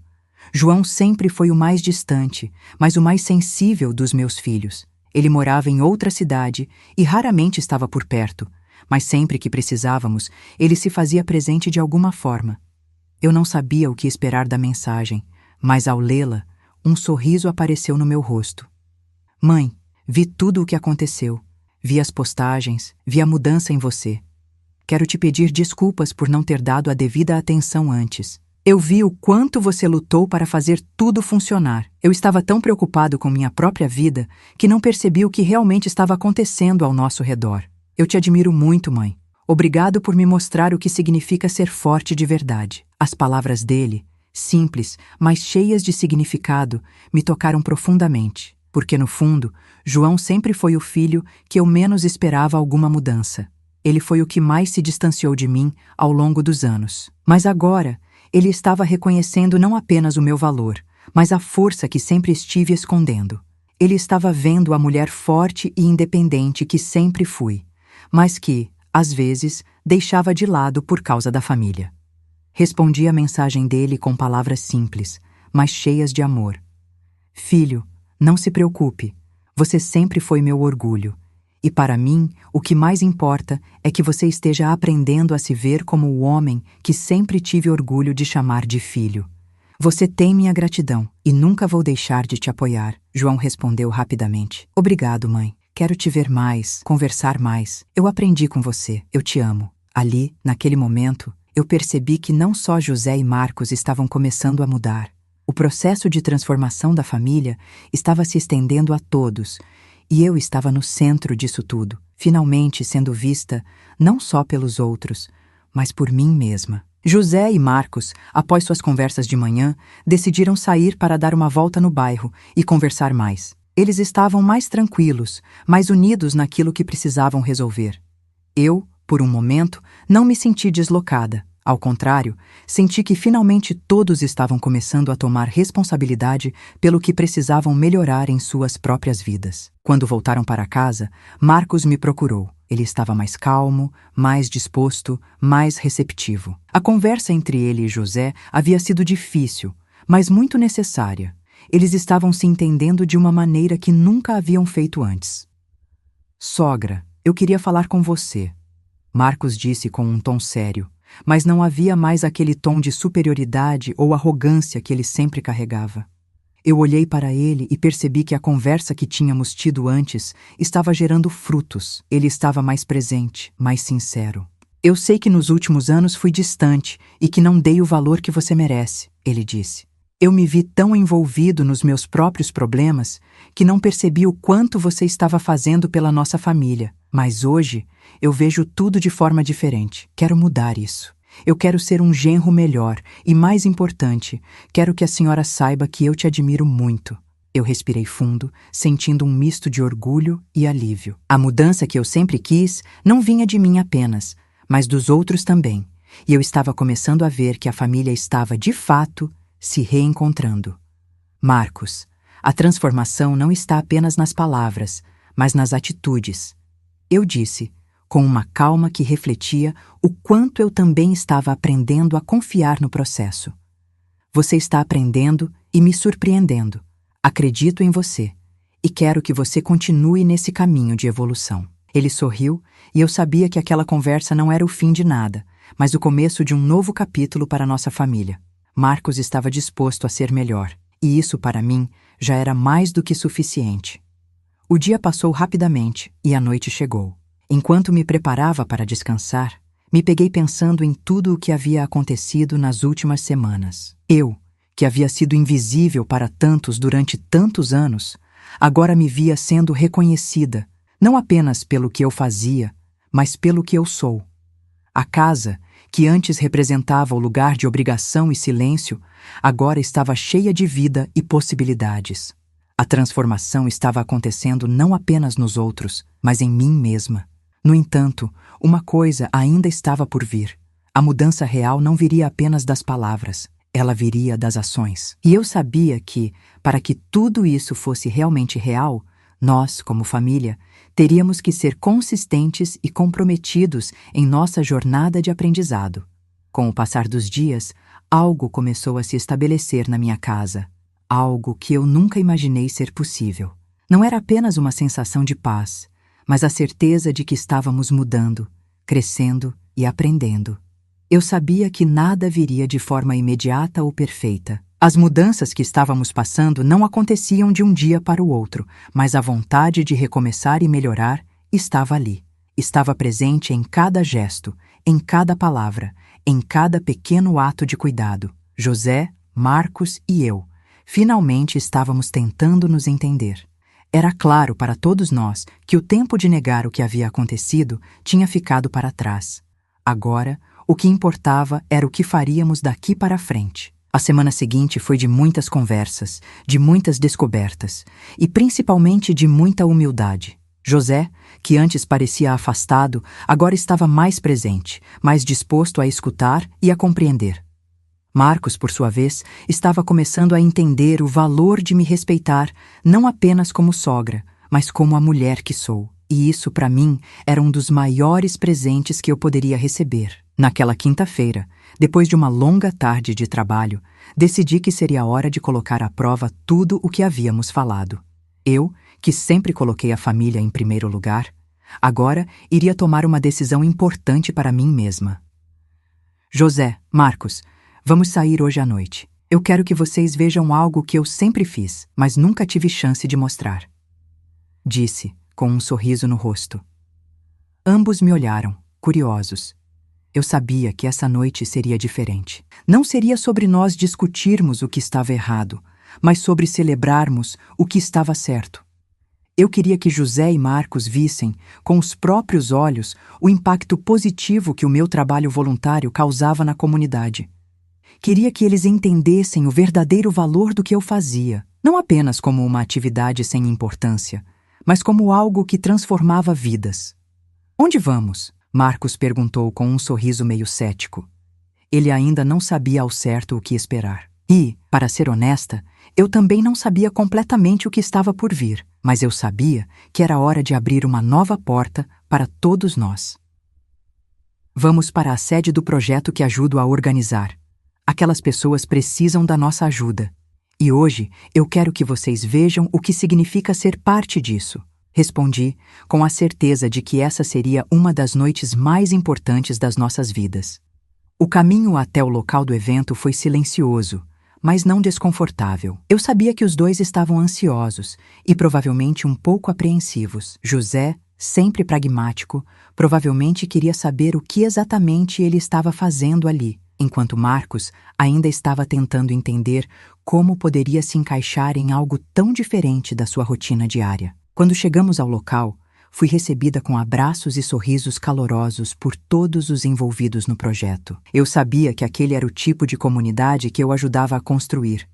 João sempre foi o mais distante, mas o mais sensível dos meus filhos. Ele morava em outra cidade e raramente estava por perto, mas sempre que precisávamos, ele se fazia presente de alguma forma. Eu não sabia o que esperar da mensagem, mas ao lê-la, um sorriso apareceu no meu rosto. Mãe, vi tudo o que aconteceu. Vi as postagens, vi a mudança em você. Quero te pedir desculpas por não ter dado a devida atenção antes. Eu vi o quanto você lutou para fazer tudo funcionar. Eu estava tão preocupado com minha própria vida que não percebi o que realmente estava acontecendo ao nosso redor. Eu te admiro muito, mãe. Obrigado por me mostrar o que significa ser forte de verdade. As palavras dele, simples, mas cheias de significado, me tocaram profundamente, porque no fundo, João sempre foi o filho que eu menos esperava alguma mudança. Ele foi o que mais se distanciou de mim ao longo dos anos. Mas agora, ele estava reconhecendo não apenas o meu valor, mas a força que sempre estive escondendo. Ele estava vendo a mulher forte e independente que sempre fui, mas que, às vezes, deixava de lado por causa da família. Respondi a mensagem dele com palavras simples, mas cheias de amor. Filho, não se preocupe, você sempre foi meu orgulho. E para mim, o que mais importa é que você esteja aprendendo a se ver como o homem que sempre tive orgulho de chamar de filho. Você tem minha gratidão e nunca vou deixar de te apoiar, João respondeu rapidamente. Obrigado, mãe. Quero te ver mais, conversar mais. Eu aprendi com você, eu te amo. Ali, naquele momento, eu percebi que não só José e Marcos estavam começando a mudar. O processo de transformação da família estava se estendendo a todos, e eu estava no centro disso tudo, finalmente sendo vista não só pelos outros, mas por mim mesma. José e Marcos, após suas conversas de manhã, decidiram sair para dar uma volta no bairro e conversar mais. Eles estavam mais tranquilos, mais unidos naquilo que precisavam resolver. Eu, por um momento, não me senti deslocada. Ao contrário, senti que finalmente todos estavam começando a tomar responsabilidade pelo que precisavam melhorar em suas próprias vidas. Quando voltaram para casa, Marcos me procurou. Ele estava mais calmo, mais disposto, mais receptivo. A conversa entre ele e José havia sido difícil, mas muito necessária. Eles estavam se entendendo de uma maneira que nunca haviam feito antes. Sogra, eu queria falar com você, Marcos disse com um tom sério, mas não havia mais aquele tom de superioridade ou arrogância que ele sempre carregava. Eu olhei para ele e percebi que a conversa que tínhamos tido antes estava gerando frutos. Ele estava mais presente, mais sincero. Eu sei que nos últimos anos fui distante e que não dei o valor que você merece, ele disse. Eu me vi tão envolvido nos meus próprios problemas que não percebi o quanto você estava fazendo pela nossa família. Mas hoje, eu vejo tudo de forma diferente. Quero mudar isso. Eu quero ser um genro melhor e, mais importante, quero que a senhora saiba que eu te admiro muito. Eu respirei fundo, sentindo um misto de orgulho e alívio. A mudança que eu sempre quis não vinha de mim apenas, mas dos outros também. E eu estava começando a ver que a família estava, de fato, se reencontrando. Marcos, a transformação não está apenas nas palavras, mas nas atitudes. Eu disse, com uma calma que refletia o quanto eu também estava aprendendo a confiar no processo. Você está aprendendo e me surpreendendo. Acredito em você e quero que você continue nesse caminho de evolução. Ele sorriu e eu sabia que aquela conversa não era o fim de nada, mas o começo de um novo capítulo para nossa família. Marcos estava disposto a ser melhor, e isso para mim já era mais do que suficiente. O dia passou rapidamente e a noite chegou. Enquanto me preparava para descansar, me peguei pensando em tudo o que havia acontecido nas últimas semanas. Eu, que havia sido invisível para tantos durante tantos anos, agora me via sendo reconhecida, não apenas pelo que eu fazia, mas pelo que eu sou. A casa, que antes representava o lugar de obrigação e silêncio, agora estava cheia de vida e possibilidades. A transformação estava acontecendo não apenas nos outros, mas em mim mesma. No entanto, uma coisa ainda estava por vir. A mudança real não viria apenas das palavras, ela viria das ações. E eu sabia que, para que tudo isso fosse realmente real, nós, como família, teríamos que ser consistentes e comprometidos em nossa jornada de aprendizado. Com o passar dos dias, algo começou a se estabelecer na minha casa, algo que eu nunca imaginei ser possível. Não era apenas uma sensação de paz, mas a certeza de que estávamos mudando, crescendo e aprendendo. Eu sabia que nada viria de forma imediata ou perfeita. As mudanças que estávamos passando não aconteciam de um dia para o outro, mas a vontade de recomeçar e melhorar estava ali. Estava presente em cada gesto, em cada palavra, em cada pequeno ato de cuidado. José, Marcos e eu, finalmente estávamos tentando nos entender. Era claro para todos nós que o tempo de negar o que havia acontecido tinha ficado para trás. Agora, o que importava era o que faríamos daqui para frente. A semana seguinte foi de muitas conversas, de muitas descobertas e principalmente de muita humildade. José, que antes parecia afastado, agora estava mais presente, mais disposto a escutar e a compreender. Marcos, por sua vez, estava começando a entender o valor de me respeitar, não apenas como sogra, mas como a mulher que sou. E isso, para mim, era um dos maiores presentes que eu poderia receber. Naquela quinta-feira, depois de uma longa tarde de trabalho, decidi que seria hora de colocar à prova tudo o que havíamos falado. Eu, que sempre coloquei a família em primeiro lugar, agora iria tomar uma decisão importante para mim mesma. José, Marcos, vamos sair hoje à noite. Eu quero que vocês vejam algo que eu sempre fiz, mas nunca tive chance de mostrar. Disse, com um sorriso no rosto. Ambos me olharam, curiosos. Eu sabia que essa noite seria diferente. Não seria sobre nós discutirmos o que estava errado, mas sobre celebrarmos o que estava certo. Eu queria que José e Marcos vissem, com os próprios olhos, o impacto positivo que o meu trabalho voluntário causava na comunidade. Queria que eles entendessem o verdadeiro valor do que eu fazia, não apenas como uma atividade sem importância, mas como algo que transformava vidas. Onde vamos? Marcos perguntou com um sorriso meio cético. Ele ainda não sabia ao certo o que esperar. E, para ser honesta, eu também não sabia completamente o que estava por vir, mas eu sabia que era hora de abrir uma nova porta para todos nós. Vamos para a sede do projeto que ajudo a organizar. Aquelas pessoas precisam da nossa ajuda. E hoje eu quero que vocês vejam o que significa ser parte disso. Respondi, com a certeza de que essa seria uma das noites mais importantes das nossas vidas. O caminho até o local do evento foi silencioso, mas não desconfortável. Eu sabia que os dois estavam ansiosos e provavelmente um pouco apreensivos. José, sempre pragmático, provavelmente queria saber o que exatamente ele estava fazendo ali, enquanto Marcos ainda estava tentando entender como poderia se encaixar em algo tão diferente da sua rotina diária. Quando chegamos ao local, fui recebida com abraços e sorrisos calorosos por todos os envolvidos no projeto. Eu sabia que aquele era o tipo de comunidade que eu ajudava a construir.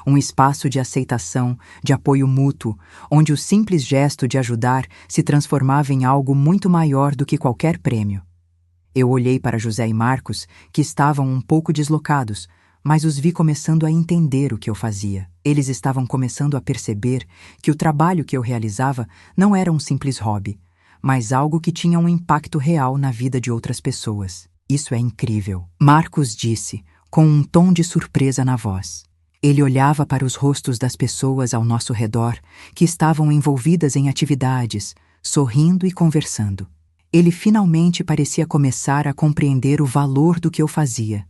Um espaço de aceitação, de apoio mútuo, onde o simples gesto de ajudar se transformava em algo muito maior do que qualquer prêmio. Eu olhei para José e Marcos, que estavam um pouco deslocados, mas os vi começando a entender o que eu fazia. Eles estavam começando a perceber que o trabalho que eu realizava não era um simples hobby, mas algo que tinha um impacto real na vida de outras pessoas. Isso é incrível, Marcos disse, com um tom de surpresa na voz. Ele olhava para os rostos das pessoas ao nosso redor, que estavam envolvidas em atividades, sorrindo e conversando. Ele finalmente parecia começar a compreender o valor do que eu fazia.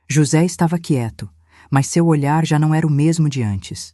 José estava quieto, mas seu olhar já não era o mesmo de antes.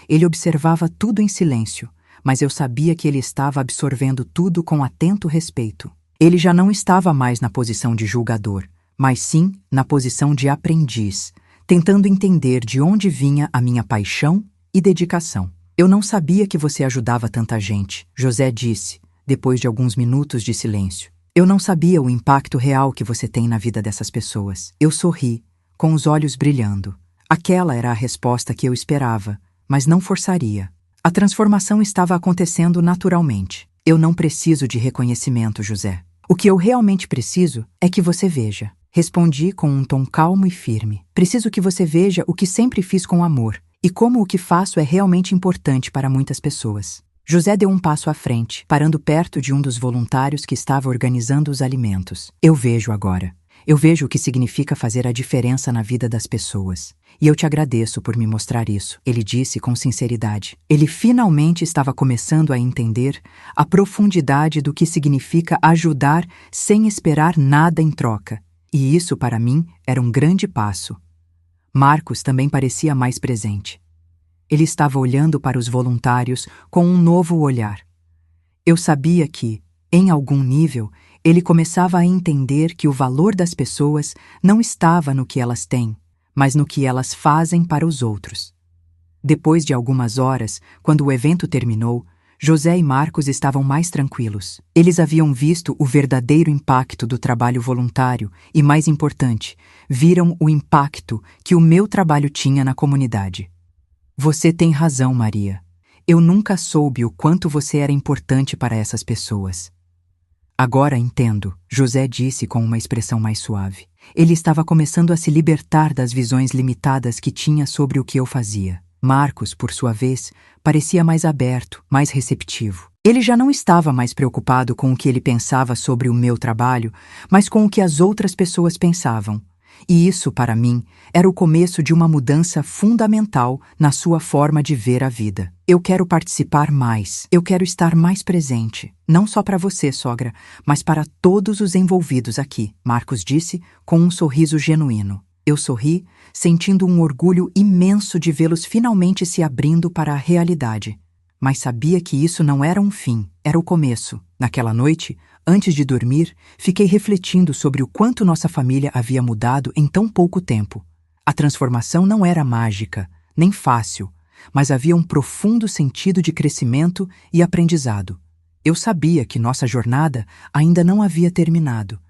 Ele observava tudo em silêncio, mas eu sabia que ele estava absorvendo tudo com atento respeito. Ele já não estava mais na posição de julgador, mas sim na posição de aprendiz, tentando entender de onde vinha a minha paixão e dedicação. Eu não sabia que você ajudava tanta gente, José disse, depois de alguns minutos de silêncio. Eu não sabia o impacto real que você tem na vida dessas pessoas. Eu sorri, com os olhos brilhando. Aquela era a resposta que eu esperava, mas não forçaria. A transformação estava acontecendo naturalmente. Eu não preciso de reconhecimento, José. O que eu realmente preciso é que você veja. Respondi com um tom calmo e firme. Preciso que você veja o que sempre fiz com amor e como o que faço é realmente importante para muitas pessoas. José deu um passo à frente, parando perto de um dos voluntários que estava organizando os alimentos. Eu vejo agora. Eu vejo o que significa fazer a diferença na vida das pessoas. E eu te agradeço por me mostrar isso, ele disse com sinceridade. Ele finalmente estava começando a entender a profundidade do que significa ajudar sem esperar nada em troca. E isso, para mim, era um grande passo. Marcos também parecia mais presente. Ele estava olhando para os voluntários com um novo olhar. Eu sabia que, em algum nível, ele começava a entender que o valor das pessoas não estava no que elas têm, mas no que elas fazem para os outros. Depois de algumas horas, quando o evento terminou, José e Marcos estavam mais tranquilos. Eles haviam visto o verdadeiro impacto do trabalho voluntário e, mais importante, viram o impacto que o meu trabalho tinha na comunidade. Você tem razão, Maria. Eu nunca soube o quanto você era importante para essas pessoas. Agora entendo, José disse com uma expressão mais suave. Ele estava começando a se libertar das visões limitadas que tinha sobre o que eu fazia. Marcos, por sua vez, parecia mais aberto, mais receptivo. Ele já não estava mais preocupado com o que ele pensava sobre o meu trabalho, mas com o que as outras pessoas pensavam. E isso, para mim, era o começo de uma mudança fundamental na sua forma de ver a vida. Eu quero participar mais, eu quero estar mais presente, não só para você, sogra, mas para todos os envolvidos aqui, Marcos disse com um sorriso genuíno. Eu sorri, sentindo um orgulho imenso de vê-los finalmente se abrindo para a realidade. Mas sabia que isso não era um fim, era o começo. Naquela noite, antes de dormir, fiquei refletindo sobre o quanto nossa família havia mudado em tão pouco tempo. A transformação não era mágica, nem fácil, mas havia um profundo sentido de crescimento e aprendizado. Eu sabia que nossa jornada ainda não havia terminado,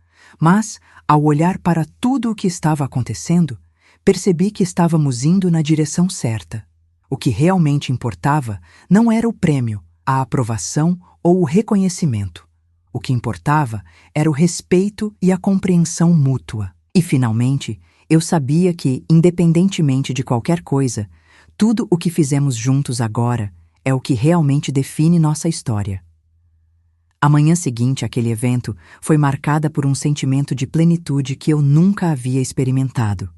mas, ao olhar para tudo o que estava acontecendo, percebi que estávamos indo na direção certa. O que realmente importava não era o prêmio, a aprovação ou o reconhecimento. O que importava era o respeito e a compreensão mútua. E, finalmente, eu sabia que, independentemente de qualquer coisa, tudo o que fizemos juntos agora é o que realmente define nossa história. A manhã seguinte àquele evento foi marcada por um sentimento de plenitude que eu nunca havia experimentado.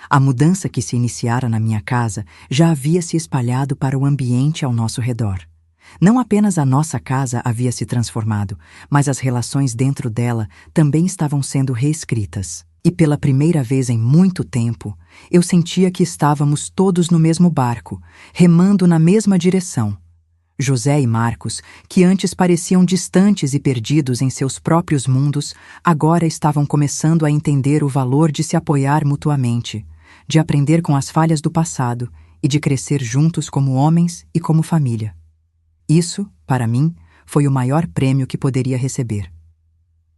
A mudança que se iniciara na minha casa já havia se espalhado para o ambiente ao nosso redor. Não apenas a nossa casa havia se transformado, mas as relações dentro dela também estavam sendo reescritas. E pela primeira vez em muito tempo, eu sentia que estávamos todos no mesmo barco, remando na mesma direção. José e Marcos, que antes pareciam distantes e perdidos em seus próprios mundos, agora estavam começando a entender o valor de se apoiar mutuamente, de aprender com as falhas do passado e de crescer juntos como homens e como família. Isso, para mim, foi o maior prêmio que poderia receber.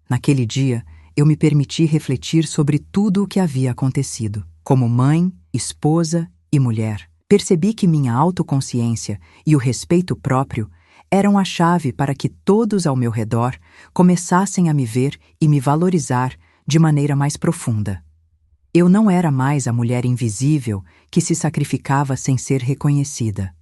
Naquele dia, eu me permiti refletir sobre tudo o que havia acontecido. Como mãe, esposa e mulher, percebi que minha autoconsciência e o respeito próprio eram a chave para que todos ao meu redor começassem a me ver e me valorizar de maneira mais profunda. Eu não era mais a mulher invisível que se sacrificava sem ser reconhecida.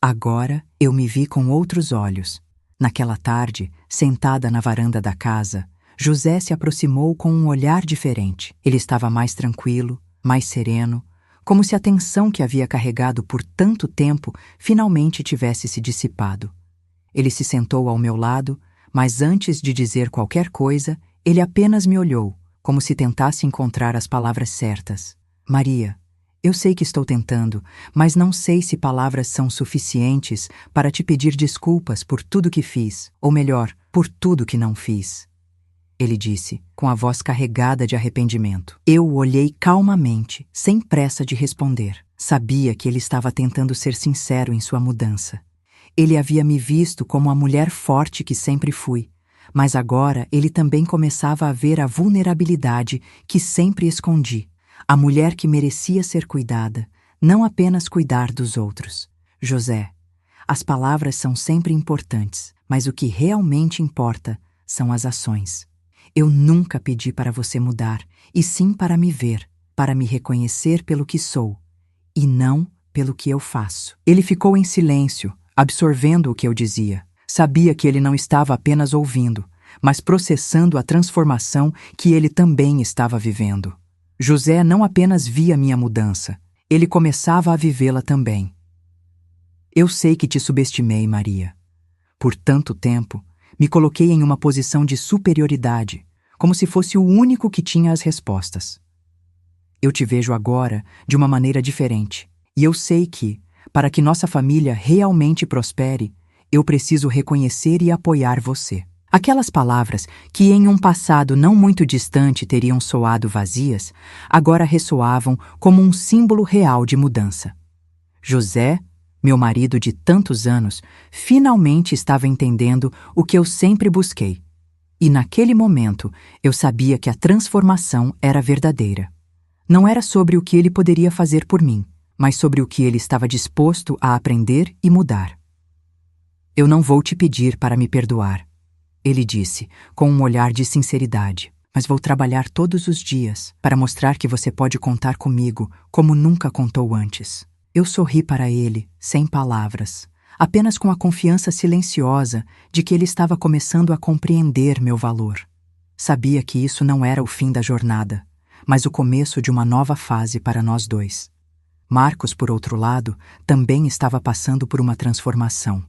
Agora eu me vi com outros olhos. Naquela tarde, sentada na varanda da casa, José se aproximou com um olhar diferente. Ele estava mais tranquilo, mais sereno, como se a tensão que havia carregado por tanto tempo finalmente tivesse se dissipado. Ele se sentou ao meu lado, mas antes de dizer qualquer coisa, ele apenas me olhou, como se tentasse encontrar as palavras certas. Maria, eu sei que estou tentando, mas não sei se palavras são suficientes para te pedir desculpas por tudo que fiz, ou melhor, por tudo que não fiz. Ele disse, com a voz carregada de arrependimento. Eu o olhei calmamente, sem pressa de responder. Sabia que ele estava tentando ser sincero em sua mudança. Ele havia me visto como a mulher forte que sempre fui, mas agora ele também começava a ver a vulnerabilidade que sempre escondi. A mulher que merecia ser cuidada, não apenas cuidar dos outros. José, as palavras são sempre importantes, mas o que realmente importa são as ações. Eu nunca pedi para você mudar, e sim para me ver, para me reconhecer pelo que sou, e não pelo que eu faço. Ele ficou em silêncio, absorvendo o que eu dizia. Sabia que ele não estava apenas ouvindo, mas processando a transformação que ele também estava vivendo. José não apenas via minha mudança, ele começava a vivê-la também. Eu sei que te subestimei, Maria. Por tanto tempo, me coloquei em uma posição de superioridade, como se fosse o único que tinha as respostas. Eu te vejo agora de uma maneira diferente, e eu sei que, para que nossa família realmente prospere, eu preciso reconhecer e apoiar você. Aquelas palavras que em um passado não muito distante teriam soado vazias, agora ressoavam como um símbolo real de mudança. José, meu marido de tantos anos, finalmente estava entendendo o que eu sempre busquei. E naquele momento eu sabia que a transformação era verdadeira. Não era sobre o que ele poderia fazer por mim, mas sobre o que ele estava disposto a aprender e mudar. Eu não vou te pedir para me perdoar, ele disse, com um olhar de sinceridade. mas vou trabalhar todos os dias para mostrar que você pode contar comigo como nunca contou antes. Eu sorri para ele, sem palavras, apenas com a confiança silenciosa de que ele estava começando a compreender meu valor. Sabia que isso não era o fim da jornada, mas o começo de uma nova fase para nós dois. Marcos, por outro lado, também estava passando por uma transformação.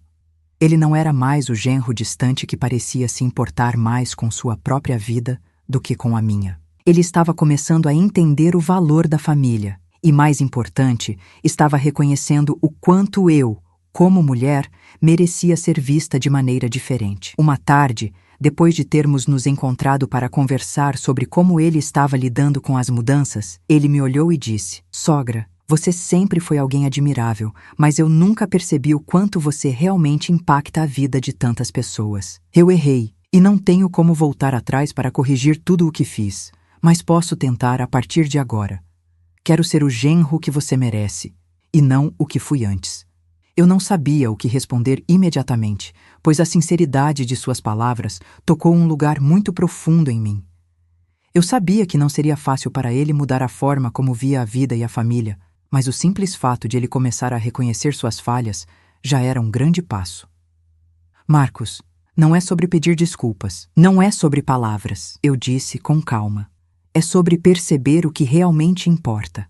Ele não era mais o genro distante que parecia se importar mais com sua própria vida do que com a minha. Ele estava começando a entender o valor da família e, mais importante, estava reconhecendo o quanto eu, como mulher, merecia ser vista de maneira diferente. Uma tarde, depois de termos nos encontrado para conversar sobre como ele estava lidando com as mudanças, ele me olhou e disse: "Sogra, você sempre foi alguém admirável, mas eu nunca percebi o quanto você realmente impacta a vida de tantas pessoas. Eu errei, e não tenho como voltar atrás para corrigir tudo o que fiz, mas posso tentar a partir de agora. Quero ser o genro que você merece, e não o que fui antes." Eu não sabia o que responder imediatamente, pois a sinceridade de suas palavras tocou um lugar muito profundo em mim. Eu sabia que não seria fácil para ele mudar a forma como via a vida e a família, mas o simples fato de ele começar a reconhecer suas falhas já era um grande passo. "Marcos, não é sobre pedir desculpas, não é sobre palavras", eu disse com calma. "É sobre perceber o que realmente importa.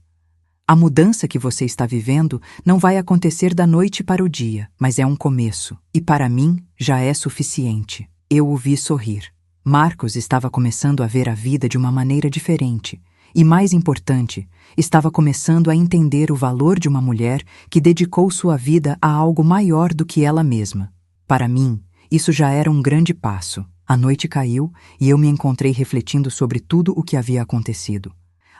A mudança que você está vivendo não vai acontecer da noite para o dia, mas é um começo, e para mim já é suficiente." Eu o vi sorrir. Marcos estava começando a ver a vida de uma maneira diferente, e mais importante, estava começando a entender o valor de uma mulher que dedicou sua vida a algo maior do que ela mesma. Para mim, isso já era um grande passo. A noite caiu e eu me encontrei refletindo sobre tudo o que havia acontecido.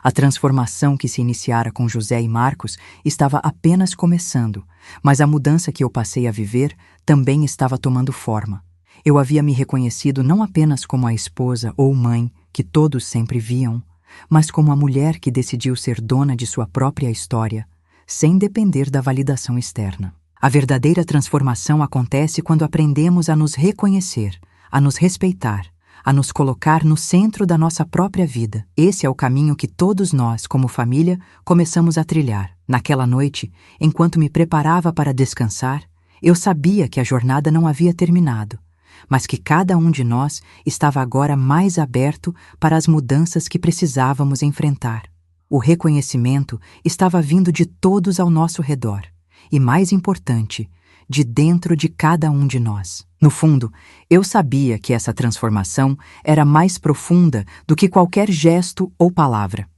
A transformação que se iniciara com José e Marcos estava apenas começando, mas a mudança que eu passei a viver também estava tomando forma. Eu havia me reconhecido não apenas como a esposa ou mãe que todos sempre viam, mas como a mulher que decidiu ser dona de sua própria história, sem depender da validação externa. A verdadeira transformação acontece quando aprendemos a nos reconhecer, a nos respeitar, a nos colocar no centro da nossa própria vida. Esse é o caminho que todos nós, como família, começamos a trilhar. Naquela noite, enquanto me preparava para descansar, eu sabia que a jornada não havia terminado, mas que cada um de nós estava agora mais aberto para as mudanças que precisávamos enfrentar. O reconhecimento estava vindo de todos ao nosso redor, e mais importante, de dentro de cada um de nós. No fundo, eu sabia que essa transformação era mais profunda do que qualquer gesto ou palavra.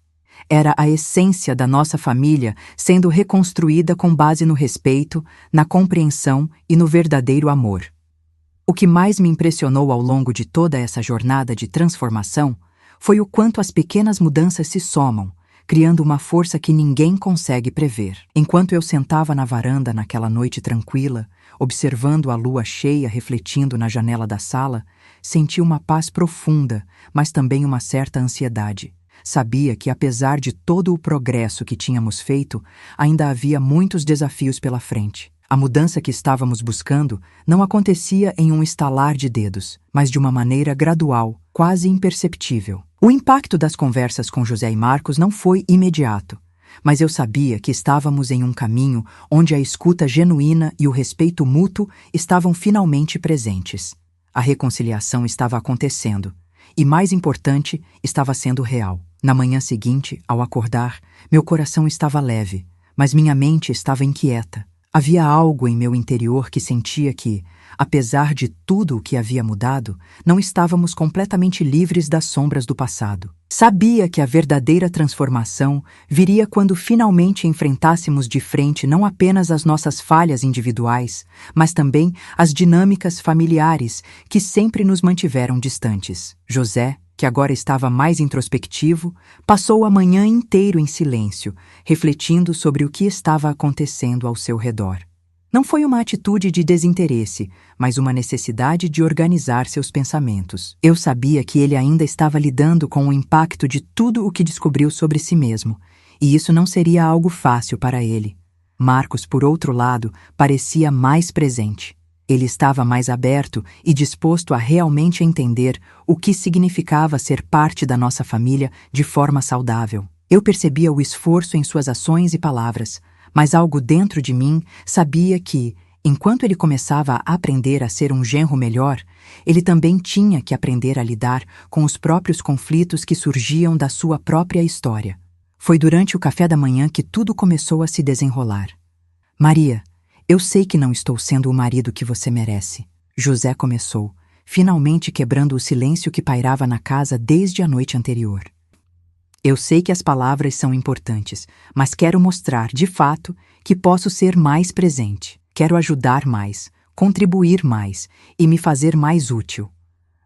Era a essência da nossa família sendo reconstruída com base no respeito, na compreensão e no verdadeiro amor. O que mais me impressionou ao longo de toda essa jornada de transformação foi o quanto as pequenas mudanças se somam, criando uma força que ninguém consegue prever. Enquanto eu sentava na varanda naquela noite tranquila, observando a lua cheia refletindo na janela da sala, senti uma paz profunda, mas também uma certa ansiedade. Sabia que, apesar de todo o progresso que tínhamos feito, ainda havia muitos desafios pela frente. A mudança que estávamos buscando não acontecia em um estalar de dedos, mas de uma maneira gradual, quase imperceptível. O impacto das conversas com José e Marcos não foi imediato, mas eu sabia que estávamos em um caminho onde a escuta genuína e o respeito mútuo estavam finalmente presentes. A reconciliação estava acontecendo, e mais importante, estava sendo real. Na manhã seguinte, ao acordar, meu coração estava leve, mas minha mente estava inquieta. Havia algo em meu interior que sentia que, apesar de tudo o que havia mudado, não estávamos completamente livres das sombras do passado. Sabia que a verdadeira transformação viria quando finalmente enfrentássemos de frente não apenas as nossas falhas individuais, mas também as dinâmicas familiares que sempre nos mantiveram distantes. José, que agora estava mais introspectivo, passou a manhã inteira em silêncio, refletindo sobre o que estava acontecendo ao seu redor. Não foi uma atitude de desinteresse, mas uma necessidade de organizar seus pensamentos. Eu sabia que ele ainda estava lidando com o impacto de tudo o que descobriu sobre si mesmo, e isso não seria algo fácil para ele. Marcos, por outro lado, parecia mais presente. Ele estava mais aberto e disposto a realmente entender o que significava ser parte da nossa família de forma saudável. Eu percebia o esforço em suas ações e palavras, mas algo dentro de mim sabia que, enquanto ele começava a aprender a ser um genro melhor, ele também tinha que aprender a lidar com os próprios conflitos que surgiam da sua própria história. Foi durante o café da manhã que tudo começou a se desenrolar. Maria, eu sei que não estou sendo o marido que você merece. José começou, finalmente quebrando o silêncio que pairava na casa desde a noite anterior. Eu sei que as palavras são importantes, mas quero mostrar, de fato, que posso ser mais presente. Quero ajudar mais, contribuir mais e me fazer mais útil.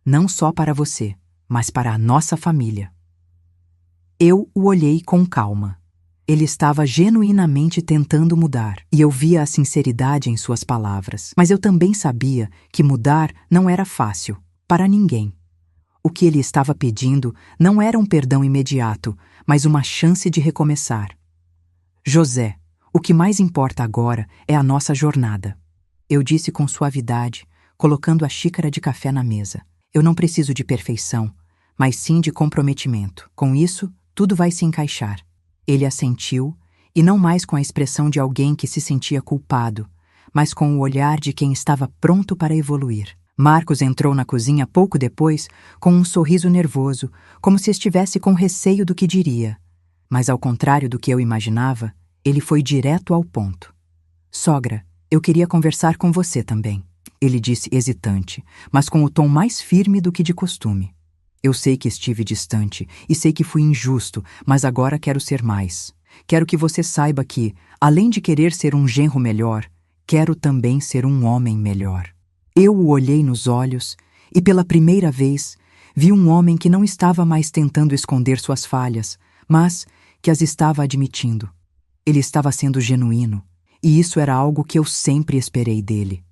Não só para você, mas para a nossa família. Eu o olhei com calma. Ele estava genuinamente tentando mudar, e eu via a sinceridade em suas palavras. Mas eu também sabia que mudar não era fácil, para ninguém. O que ele estava pedindo não era um perdão imediato, mas uma chance de recomeçar. José, o que mais importa agora é a nossa jornada. Eu disse com suavidade, colocando a xícara de café na mesa. Eu não preciso de perfeição, mas sim de comprometimento. Com isso, tudo vai se encaixar. Ele assentiu, e não mais com a expressão de alguém que se sentia culpado, mas com o olhar de quem estava pronto para evoluir. Marcos entrou na cozinha pouco depois com um sorriso nervoso, como se estivesse com receio do que diria. Mas ao contrário do que eu imaginava, ele foi direto ao ponto. Sogra, eu queria conversar com você também, ele disse hesitante, mas com o tom mais firme do que de costume. Eu sei que estive distante e sei que fui injusto, mas agora quero ser mais. Quero que você saiba que, além de querer ser um genro melhor, quero também ser um homem melhor. Eu o olhei nos olhos e, pela primeira vez, vi um homem que não estava mais tentando esconder suas falhas, mas que as estava admitindo. Ele estava sendo genuíno, e isso era algo que eu sempre esperei dele.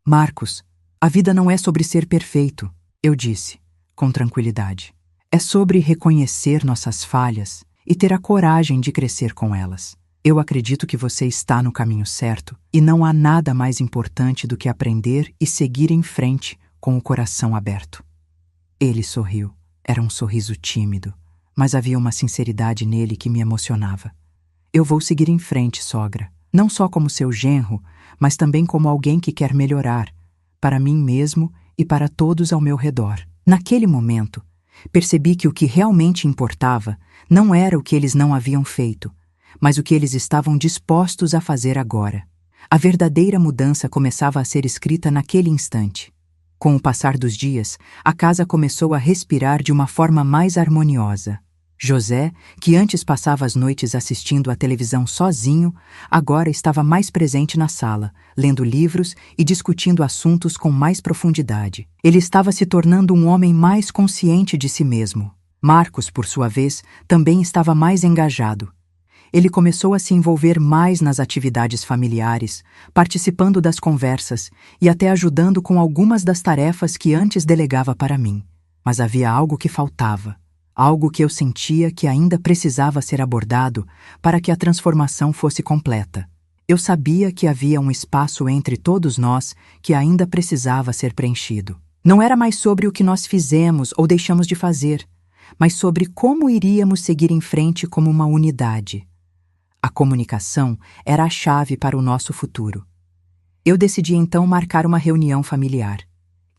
Marcos, a vida não é sobre ser perfeito, eu disse, com tranquilidade. É sobre reconhecer nossas falhas e ter a coragem de crescer com elas. Eu acredito que você está no caminho certo e não há nada mais importante do que aprender e seguir em frente com o coração aberto. Ele sorriu. Era um sorriso tímido, mas havia uma sinceridade nele que me emocionava. Eu vou seguir em frente, sogra, não só como seu genro, mas também como alguém que quer melhorar, para mim mesmo e para todos ao meu redor. Naquele momento, percebi que o que realmente importava não era o que eles não haviam feito, mas o que eles estavam dispostos a fazer agora. A verdadeira mudança começava a ser escrita naquele instante. Com o passar dos dias, a casa começou a respirar de uma forma mais harmoniosa. José, que antes passava as noites assistindo à televisão sozinho, agora estava mais presente na sala, lendo livros e discutindo assuntos com mais profundidade. Ele estava se tornando um homem mais consciente de si mesmo. Marcos, por sua vez, também estava mais engajado. Ele começou a se envolver mais nas atividades familiares, participando das conversas e até ajudando com algumas das tarefas que antes delegava para mim. Mas havia algo que faltava. Algo que eu sentia que ainda precisava ser abordado para que a transformação fosse completa. Eu sabia que havia um espaço entre todos nós que ainda precisava ser preenchido. Não era mais sobre o que nós fizemos ou deixamos de fazer, mas sobre como iríamos seguir em frente como uma unidade. A comunicação era a chave para o nosso futuro. Eu decidi então marcar uma reunião familiar.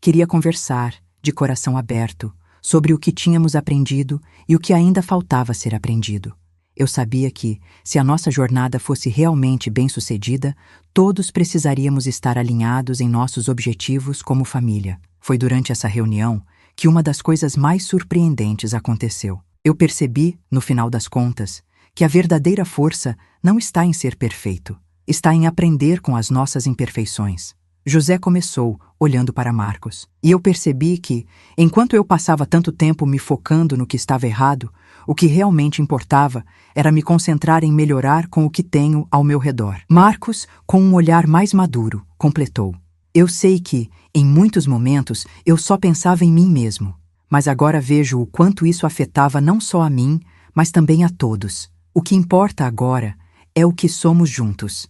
Queria conversar, de coração aberto, sobre o que tínhamos aprendido e o que ainda faltava ser aprendido. Eu sabia que, se a nossa jornada fosse realmente bem-sucedida, todos precisaríamos estar alinhados em nossos objetivos como família. Foi durante essa reunião que uma das coisas mais surpreendentes aconteceu. Eu percebi, no final das contas, que a verdadeira força não está em ser perfeito, está em aprender com as nossas imperfeições. José começou, olhando para Marcos, e eu percebi que, enquanto eu passava tanto tempo me focando no que estava errado, o que realmente importava era me concentrar em melhorar com o que tenho ao meu redor. Marcos, com um olhar mais maduro, completou. Eu sei que, em muitos momentos, eu só pensava em mim mesmo, mas agora vejo o quanto isso afetava não só a mim, mas também a todos. O que importa agora é o que somos juntos.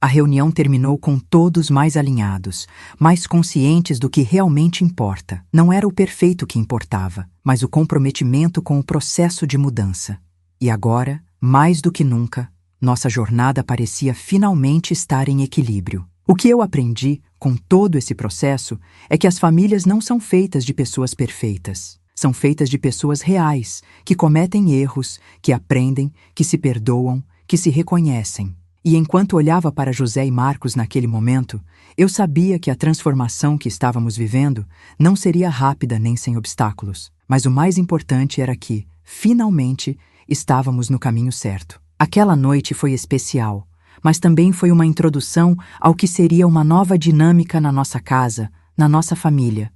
A reunião terminou com todos mais alinhados, mais conscientes do que realmente importa. Não era o perfeito que importava, mas o comprometimento com o processo de mudança. E agora, mais do que nunca, nossa jornada parecia finalmente estar em equilíbrio. O que eu aprendi com todo esse processo é que as famílias não são feitas de pessoas perfeitas. São feitas de pessoas reais, que cometem erros, que aprendem, que se perdoam, que se reconhecem. E enquanto olhava para José e Marcos naquele momento, eu sabia que a transformação que estávamos vivendo não seria rápida nem sem obstáculos. Mas o mais importante era que, finalmente, estávamos no caminho certo. Aquela noite foi especial, mas também foi uma introdução ao que seria uma nova dinâmica na nossa casa, na nossa família.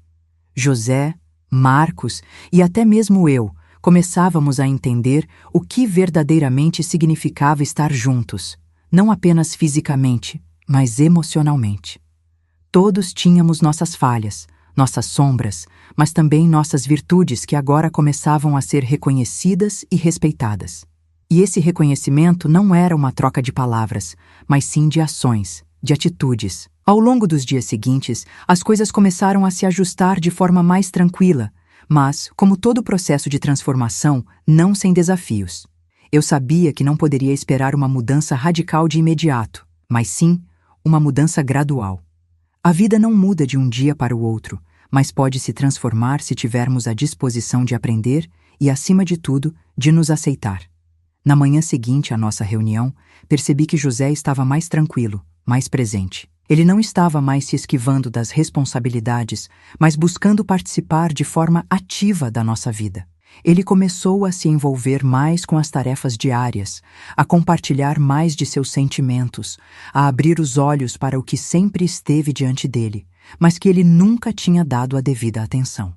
José, Marcos e até mesmo eu começávamos a entender o que verdadeiramente significava estar juntos, não apenas fisicamente, mas emocionalmente. Todos tínhamos nossas falhas, nossas sombras, mas também nossas virtudes que agora começavam a ser reconhecidas e respeitadas. E esse reconhecimento não era uma troca de palavras, mas sim de ações, de atitudes. Ao longo dos dias seguintes, as coisas começaram a se ajustar de forma mais tranquila, mas, como todo processo de transformação, não sem desafios. Eu sabia que não poderia esperar uma mudança radical de imediato, mas sim uma mudança gradual. A vida não muda de um dia para o outro, mas pode se transformar se tivermos a disposição de aprender e, acima de tudo, de nos aceitar. Na manhã seguinte à nossa reunião, percebi que José estava mais tranquilo, mais presente. Ele não estava mais se esquivando das responsabilidades, mas buscando participar de forma ativa da nossa vida. Ele começou a se envolver mais com as tarefas diárias, a compartilhar mais de seus sentimentos, a abrir os olhos para o que sempre esteve diante dele, mas que ele nunca tinha dado a devida atenção.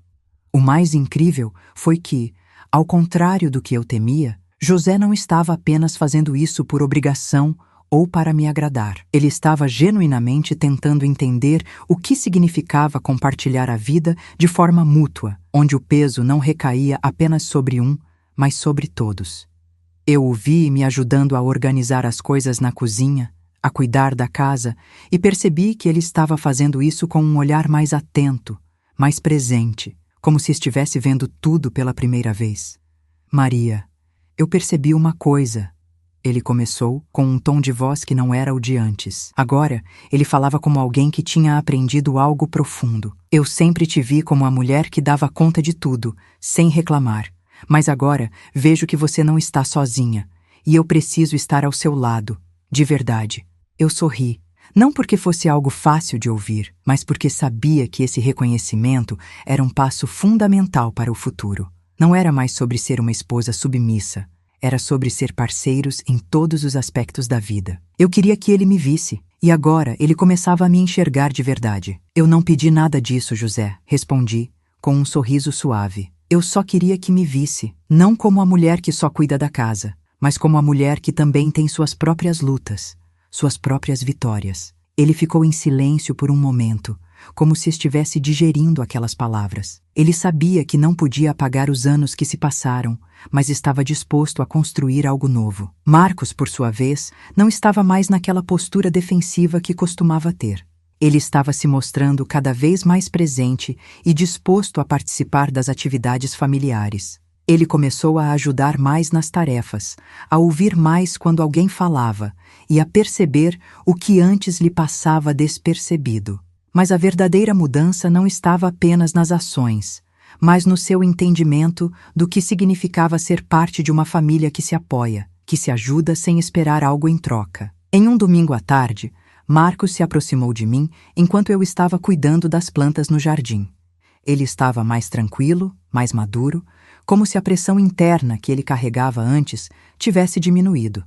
O mais incrível foi que, ao contrário do que eu temia, José não estava apenas fazendo isso por obrigação ou para me agradar. Ele estava genuinamente tentando entender o que significava compartilhar a vida de forma mútua, onde o peso não recaía apenas sobre um, mas sobre todos. Eu o vi me ajudando a organizar as coisas na cozinha, a cuidar da casa, e percebi que ele estava fazendo isso com um olhar mais atento, mais presente, como se estivesse vendo tudo pela primeira vez. Maria, eu percebi uma coisa. Ele começou com um tom de voz que não era o de antes. Agora, ele falava como alguém que tinha aprendido algo profundo. Eu sempre te vi como a mulher que dava conta de tudo, sem reclamar. Mas agora vejo que você não está sozinha, e eu preciso estar ao seu lado, de verdade. Eu sorri, não porque fosse algo fácil de ouvir, mas porque sabia que esse reconhecimento era um passo fundamental para o futuro. Não era mais sobre ser uma esposa submissa, era sobre ser parceiros em todos os aspectos da vida. Eu queria que ele me visse, e agora ele começava a me enxergar de verdade. Eu não pedi nada disso, José, respondi, com um sorriso suave. Eu só queria que me visse, não como a mulher que só cuida da casa, mas como a mulher que também tem suas próprias lutas, suas próprias vitórias. Ele ficou em silêncio por um momento, como se estivesse digerindo aquelas palavras. Ele sabia que não podia apagar os anos que se passaram, mas estava disposto a construir algo novo. Marcos, por sua vez, não estava mais naquela postura defensiva que costumava ter. Ele estava se mostrando cada vez mais presente e disposto a participar das atividades familiares. Ele começou a ajudar mais nas tarefas, a ouvir mais quando alguém falava e a perceber o que antes lhe passava despercebido. Mas a verdadeira mudança não estava apenas nas ações, mas no seu entendimento do que significava ser parte de uma família que se apoia, que se ajuda sem esperar algo em troca. Em um domingo à tarde, Marcos se aproximou de mim enquanto eu estava cuidando das plantas no jardim. Ele estava mais tranquilo, mais maduro, como se a pressão interna que ele carregava antes tivesse diminuído.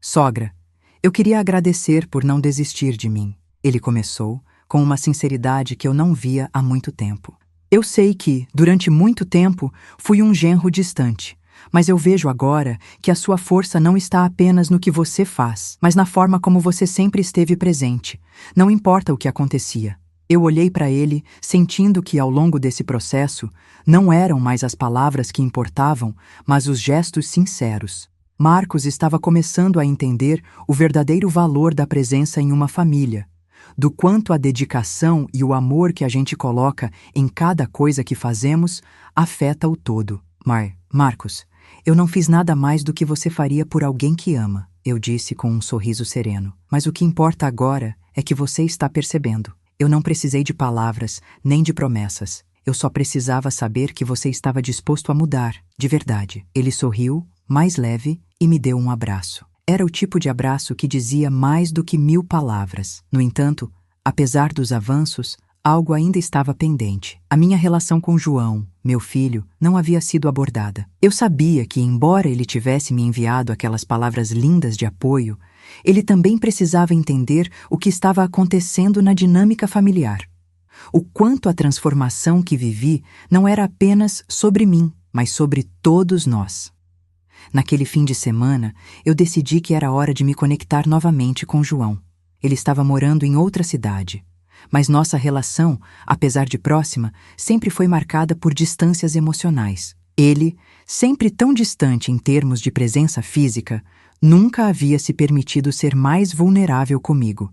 Sogra, eu queria agradecer por não desistir de mim. Ele começou, com uma sinceridade que eu não via há muito tempo. Eu sei que, durante muito tempo, fui um genro distante, mas eu vejo agora que a sua força não está apenas no que você faz, mas na forma como você sempre esteve presente, não importa o que acontecia. Eu olhei para ele, sentindo que ao longo desse processo, não eram mais as palavras que importavam, mas os gestos sinceros. Marcos estava começando a entender o verdadeiro valor da presença em uma família, do quanto a dedicação e o amor que a gente coloca em cada coisa que fazemos afeta o todo. Marcos, eu não fiz nada mais do que você faria por alguém que ama, eu disse com um sorriso sereno. Mas o que importa agora é que você está percebendo. Eu não precisei de palavras, nem de promessas. Eu só precisava saber que você estava disposto a mudar, de verdade. Ele sorriu, mais leve, e me deu um abraço. Era o tipo de abraço que dizia mais do que 1000 palavras. No entanto, apesar dos avanços, algo ainda estava pendente. A minha relação com João, meu filho, não havia sido abordada. Eu sabia que, embora ele tivesse me enviado aquelas palavras lindas de apoio, ele também precisava entender o que estava acontecendo na dinâmica familiar. O quanto a transformação que vivi não era apenas sobre mim, mas sobre todos nós. Naquele fim de semana, eu decidi que era hora de me conectar novamente com João. Ele estava morando em outra cidade, mas nossa relação, apesar de próxima, sempre foi marcada por distâncias emocionais. Ele, sempre tão distante em termos de presença física, nunca havia se permitido ser mais vulnerável comigo,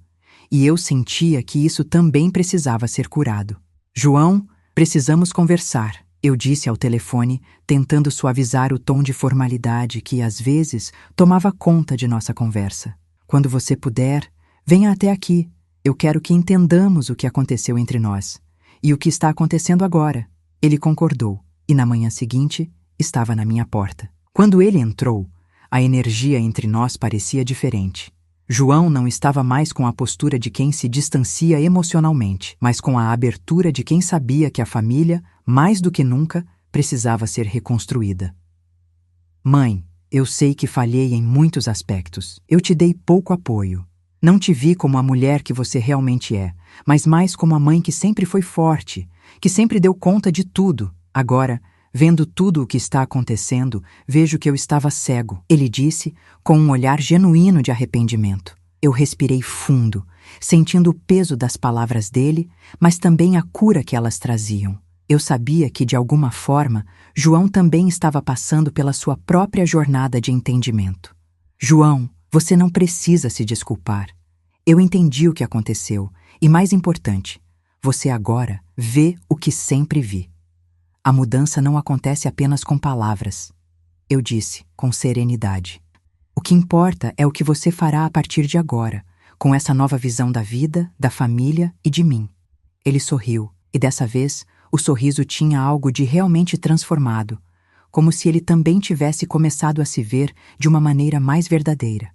e eu sentia que isso também precisava ser curado. João, precisamos conversar. Eu disse ao telefone, tentando suavizar o tom de formalidade que, às vezes, tomava conta de nossa conversa. Quando você puder, venha até aqui. Eu quero que entendamos o que aconteceu entre nós. E o que está acontecendo agora. Ele concordou, e na manhã seguinte, estava na minha porta. Quando ele entrou, a energia entre nós parecia diferente. João não estava mais com a postura de quem se distancia emocionalmente, mas com a abertura de quem sabia que a família, mais do que nunca, precisava ser reconstruída. Mãe, eu sei que falhei em muitos aspectos. Eu te dei pouco apoio. Não te vi como a mulher que você realmente é, mas mais como a mãe que sempre foi forte, que sempre deu conta de tudo. Agora, vendo tudo o que está acontecendo, vejo que eu estava cego, ele disse, com um olhar genuíno de arrependimento. Eu respirei fundo, sentindo o peso das palavras dele, mas também a cura que elas traziam. Eu sabia que, de alguma forma, João também estava passando pela sua própria jornada de entendimento. João, você não precisa se desculpar. Eu entendi o que aconteceu, e mais importante, você agora vê o que sempre vi. A mudança não acontece apenas com palavras. Eu disse, com serenidade. O que importa é o que você fará a partir de agora, com essa nova visão da vida, da família e de mim. Ele sorriu, e dessa vez, o sorriso tinha algo de realmente transformado, como se ele também tivesse começado a se ver de uma maneira mais verdadeira.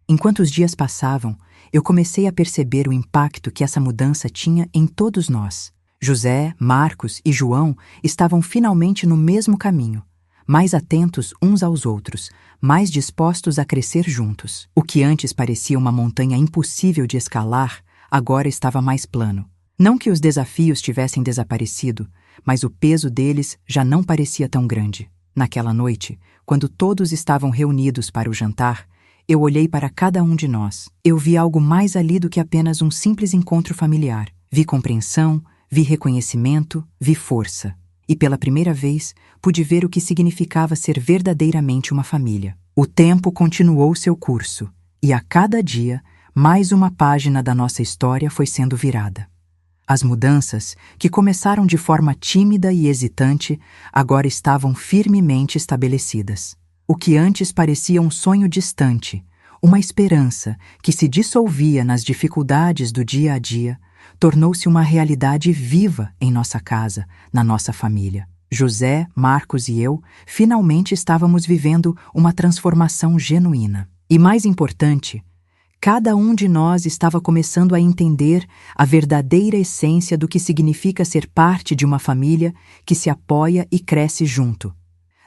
Enquanto os dias passavam, eu comecei a perceber o impacto que essa mudança tinha em todos nós. José, Marcos e João estavam finalmente no mesmo caminho, mais atentos uns aos outros, mais dispostos a crescer juntos. O que antes parecia uma montanha impossível de escalar, agora estava mais plano. Não que os desafios tivessem desaparecido, mas o peso deles já não parecia tão grande. Naquela noite, quando todos estavam reunidos para o jantar, eu olhei para cada um de nós. Eu vi algo mais ali do que apenas um simples encontro familiar. Vi compreensão, vi reconhecimento, vi força. E pela primeira vez, pude ver o que significava ser verdadeiramente uma família. O tempo continuou seu curso, e a cada dia, mais uma página da nossa história foi sendo virada. As mudanças, que começaram de forma tímida e hesitante, agora estavam firmemente estabelecidas. O que antes parecia um sonho distante, uma esperança que se dissolvia nas dificuldades do dia a dia, tornou-se uma realidade viva em nossa casa, na nossa família. José, Marcos e eu finalmente estávamos vivendo uma transformação genuína. E mais importante, cada um de nós estava começando a entender a verdadeira essência do que significa ser parte de uma família que se apoia e cresce junto.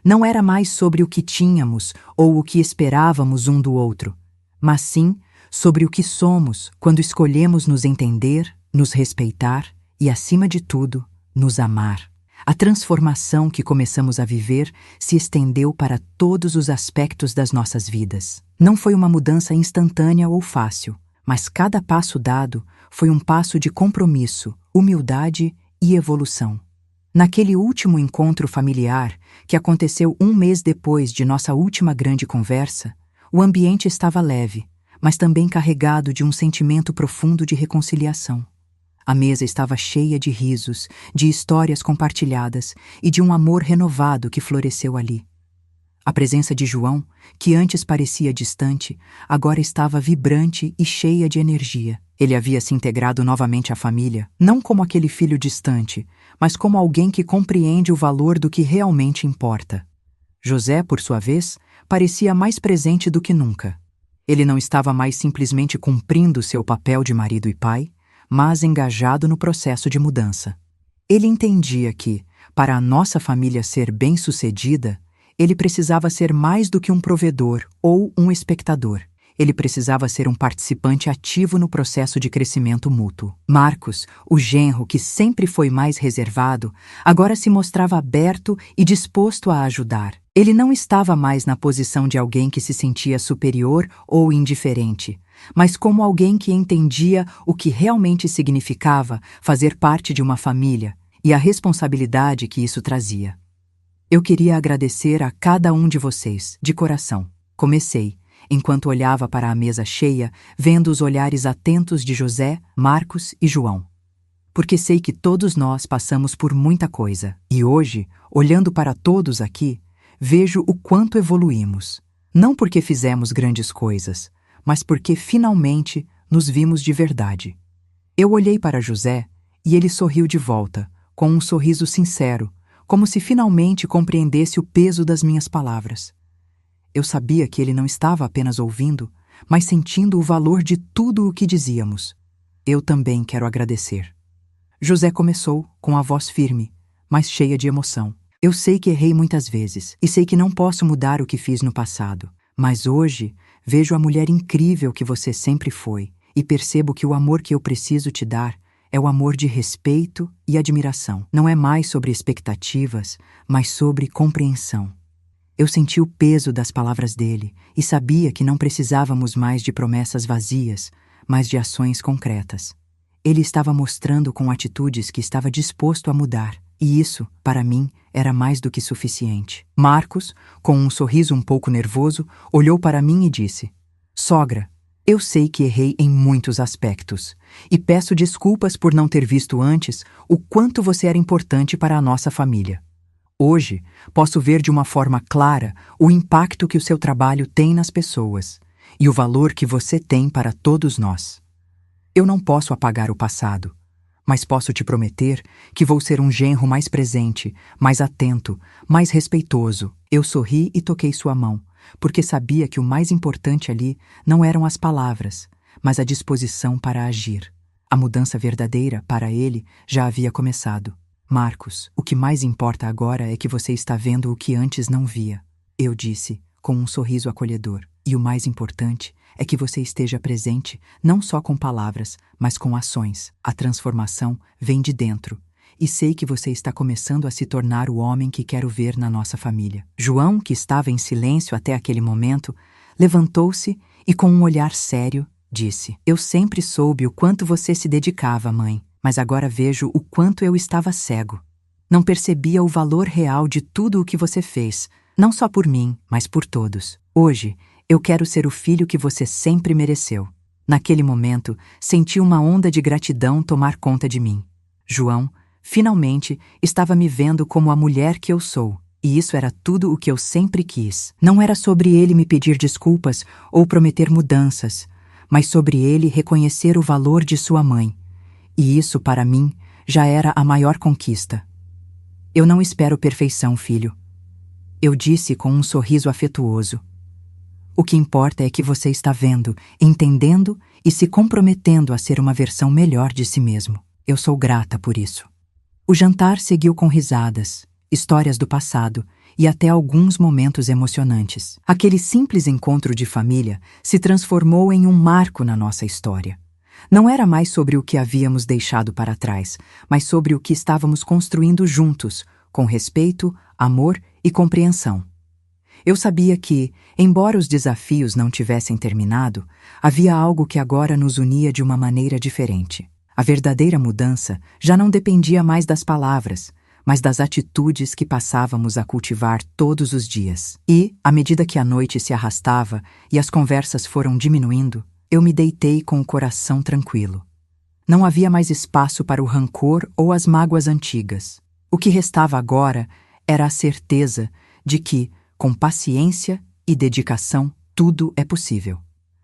Não era mais sobre o que tínhamos ou o que esperávamos um do outro, mas sim sobre o que somos quando escolhemos nos entender, nos respeitar e, acima de tudo, nos amar. A transformação que começamos a viver se estendeu para todos os aspectos das nossas vidas. Não foi uma mudança instantânea ou fácil, mas cada passo dado foi um passo de compromisso, humildade e evolução. Naquele último encontro familiar, que aconteceu um mês depois de nossa última grande conversa, o ambiente estava leve, mas também carregado de um sentimento profundo de reconciliação. A mesa estava cheia de risos, de histórias compartilhadas e de um amor renovado que floresceu ali. A presença de João, que antes parecia distante, agora estava vibrante e cheia de energia. Ele havia se integrado novamente à família, não como aquele filho distante, mas como alguém que compreende o valor do que realmente importa. José, por sua vez, parecia mais presente do que nunca. Ele não estava mais simplesmente cumprindo seu papel de marido e pai, mas engajado no processo de mudança. Ele entendia que, para a nossa família ser bem-sucedida, ele precisava ser mais do que um provedor ou um espectador. Ele precisava ser um participante ativo no processo de crescimento mútuo. Marcos, o genro que sempre foi mais reservado, agora se mostrava aberto e disposto a ajudar. Ele não estava mais na posição de alguém que se sentia superior ou indiferente, mas como alguém que entendia o que realmente significava fazer parte de uma família e a responsabilidade que isso trazia. Eu queria agradecer a cada um de vocês, de coração. Comecei, enquanto olhava para a mesa cheia, vendo os olhares atentos de José, Marcos e João. Porque sei que todos nós passamos por muita coisa. E hoje, olhando para todos aqui, vejo o quanto evoluímos. Não porque fizemos grandes coisas, mas porque finalmente nos vimos de verdade. Eu olhei para José e ele sorriu de volta, com um sorriso sincero, como se finalmente compreendesse o peso das minhas palavras. Eu sabia que ele não estava apenas ouvindo, mas sentindo o valor de tudo o que dizíamos. Eu também quero agradecer. José começou, com a voz firme, mas cheia de emoção. Eu sei que errei muitas vezes, e sei que não posso mudar o que fiz no passado, mas hoje vejo a mulher incrível que você sempre foi, e percebo que o amor que eu preciso te dar é o amor de respeito e admiração. Não é mais sobre expectativas, mas sobre compreensão. Eu senti o peso das palavras dele e sabia que não precisávamos mais de promessas vazias, mas de ações concretas. Ele estava mostrando com atitudes que estava disposto a mudar, e isso, para mim, era mais do que suficiente. Marcos, com um sorriso um pouco nervoso, olhou para mim e disse: "Sogra, eu sei que errei em muitos aspectos, e peço desculpas por não ter visto antes o quanto você era importante para a nossa família. Hoje, posso ver de uma forma clara o impacto que o seu trabalho tem nas pessoas e o valor que você tem para todos nós. Eu não posso apagar o passado, mas posso te prometer que vou ser um genro mais presente, mais atento, mais respeitoso." Eu sorri e toquei sua mão, porque sabia que o mais importante ali não eram as palavras, mas a disposição para agir. A mudança verdadeira, para ele, já havia começado. "Marcos, o que mais importa agora é que você está vendo o que antes não via", eu disse, com um sorriso acolhedor. "E o mais importante é que você esteja presente não só com palavras, mas com ações. A transformação vem de dentro. E sei que você está começando a se tornar o homem que quero ver na nossa família." João, que estava em silêncio até aquele momento, levantou-se e, com um olhar sério, disse: "Eu sempre soube o quanto você se dedicava, mãe, mas agora vejo o quanto eu estava cego. Não percebia o valor real de tudo o que você fez, não só por mim, mas por todos. Hoje, eu quero ser o filho que você sempre mereceu." Naquele momento, senti uma onda de gratidão tomar conta de mim. João, finalmente, estava me vendo como a mulher que eu sou, e isso era tudo o que eu sempre quis. Não era sobre ele me pedir desculpas ou prometer mudanças, mas sobre ele reconhecer o valor de sua mãe. E isso, para mim, já era a maior conquista. "Eu não espero perfeição, filho", eu disse com um sorriso afetuoso. "O que importa é que você está vendo, entendendo e se comprometendo a ser uma versão melhor de si mesmo. Eu sou grata por isso." O jantar seguiu com risadas, histórias do passado e até alguns momentos emocionantes. Aquele simples encontro de família se transformou em um marco na nossa história. Não era mais sobre o que havíamos deixado para trás, mas sobre o que estávamos construindo juntos, com respeito, amor e compreensão. Eu sabia que, embora os desafios não tivessem terminado, havia algo que agora nos unia de uma maneira diferente. A verdadeira mudança já não dependia mais das palavras, mas das atitudes que passávamos a cultivar todos os dias. E, à medida que a noite se arrastava e as conversas foram diminuindo, eu me deitei com o coração tranquilo. Não havia mais espaço para o rancor ou as mágoas antigas. O que restava agora era a certeza de que, com paciência e dedicação, tudo é possível.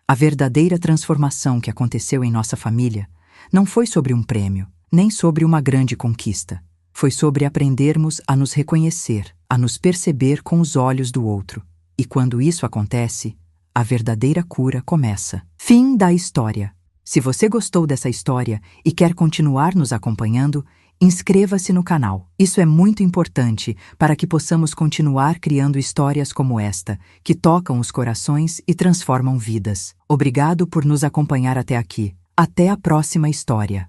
A verdadeira transformação que aconteceu em nossa família não foi sobre um prêmio, nem sobre uma grande conquista. Foi sobre aprendermos a nos reconhecer, a nos perceber com os olhos do outro. E quando isso acontece, a verdadeira cura começa. Fim da história. Se você gostou dessa história e quer continuar nos acompanhando, inscreva-se no canal. Isso é muito importante para que possamos continuar criando histórias como esta, que tocam os corações e transformam vidas. Obrigado por nos acompanhar até aqui. Até a próxima história.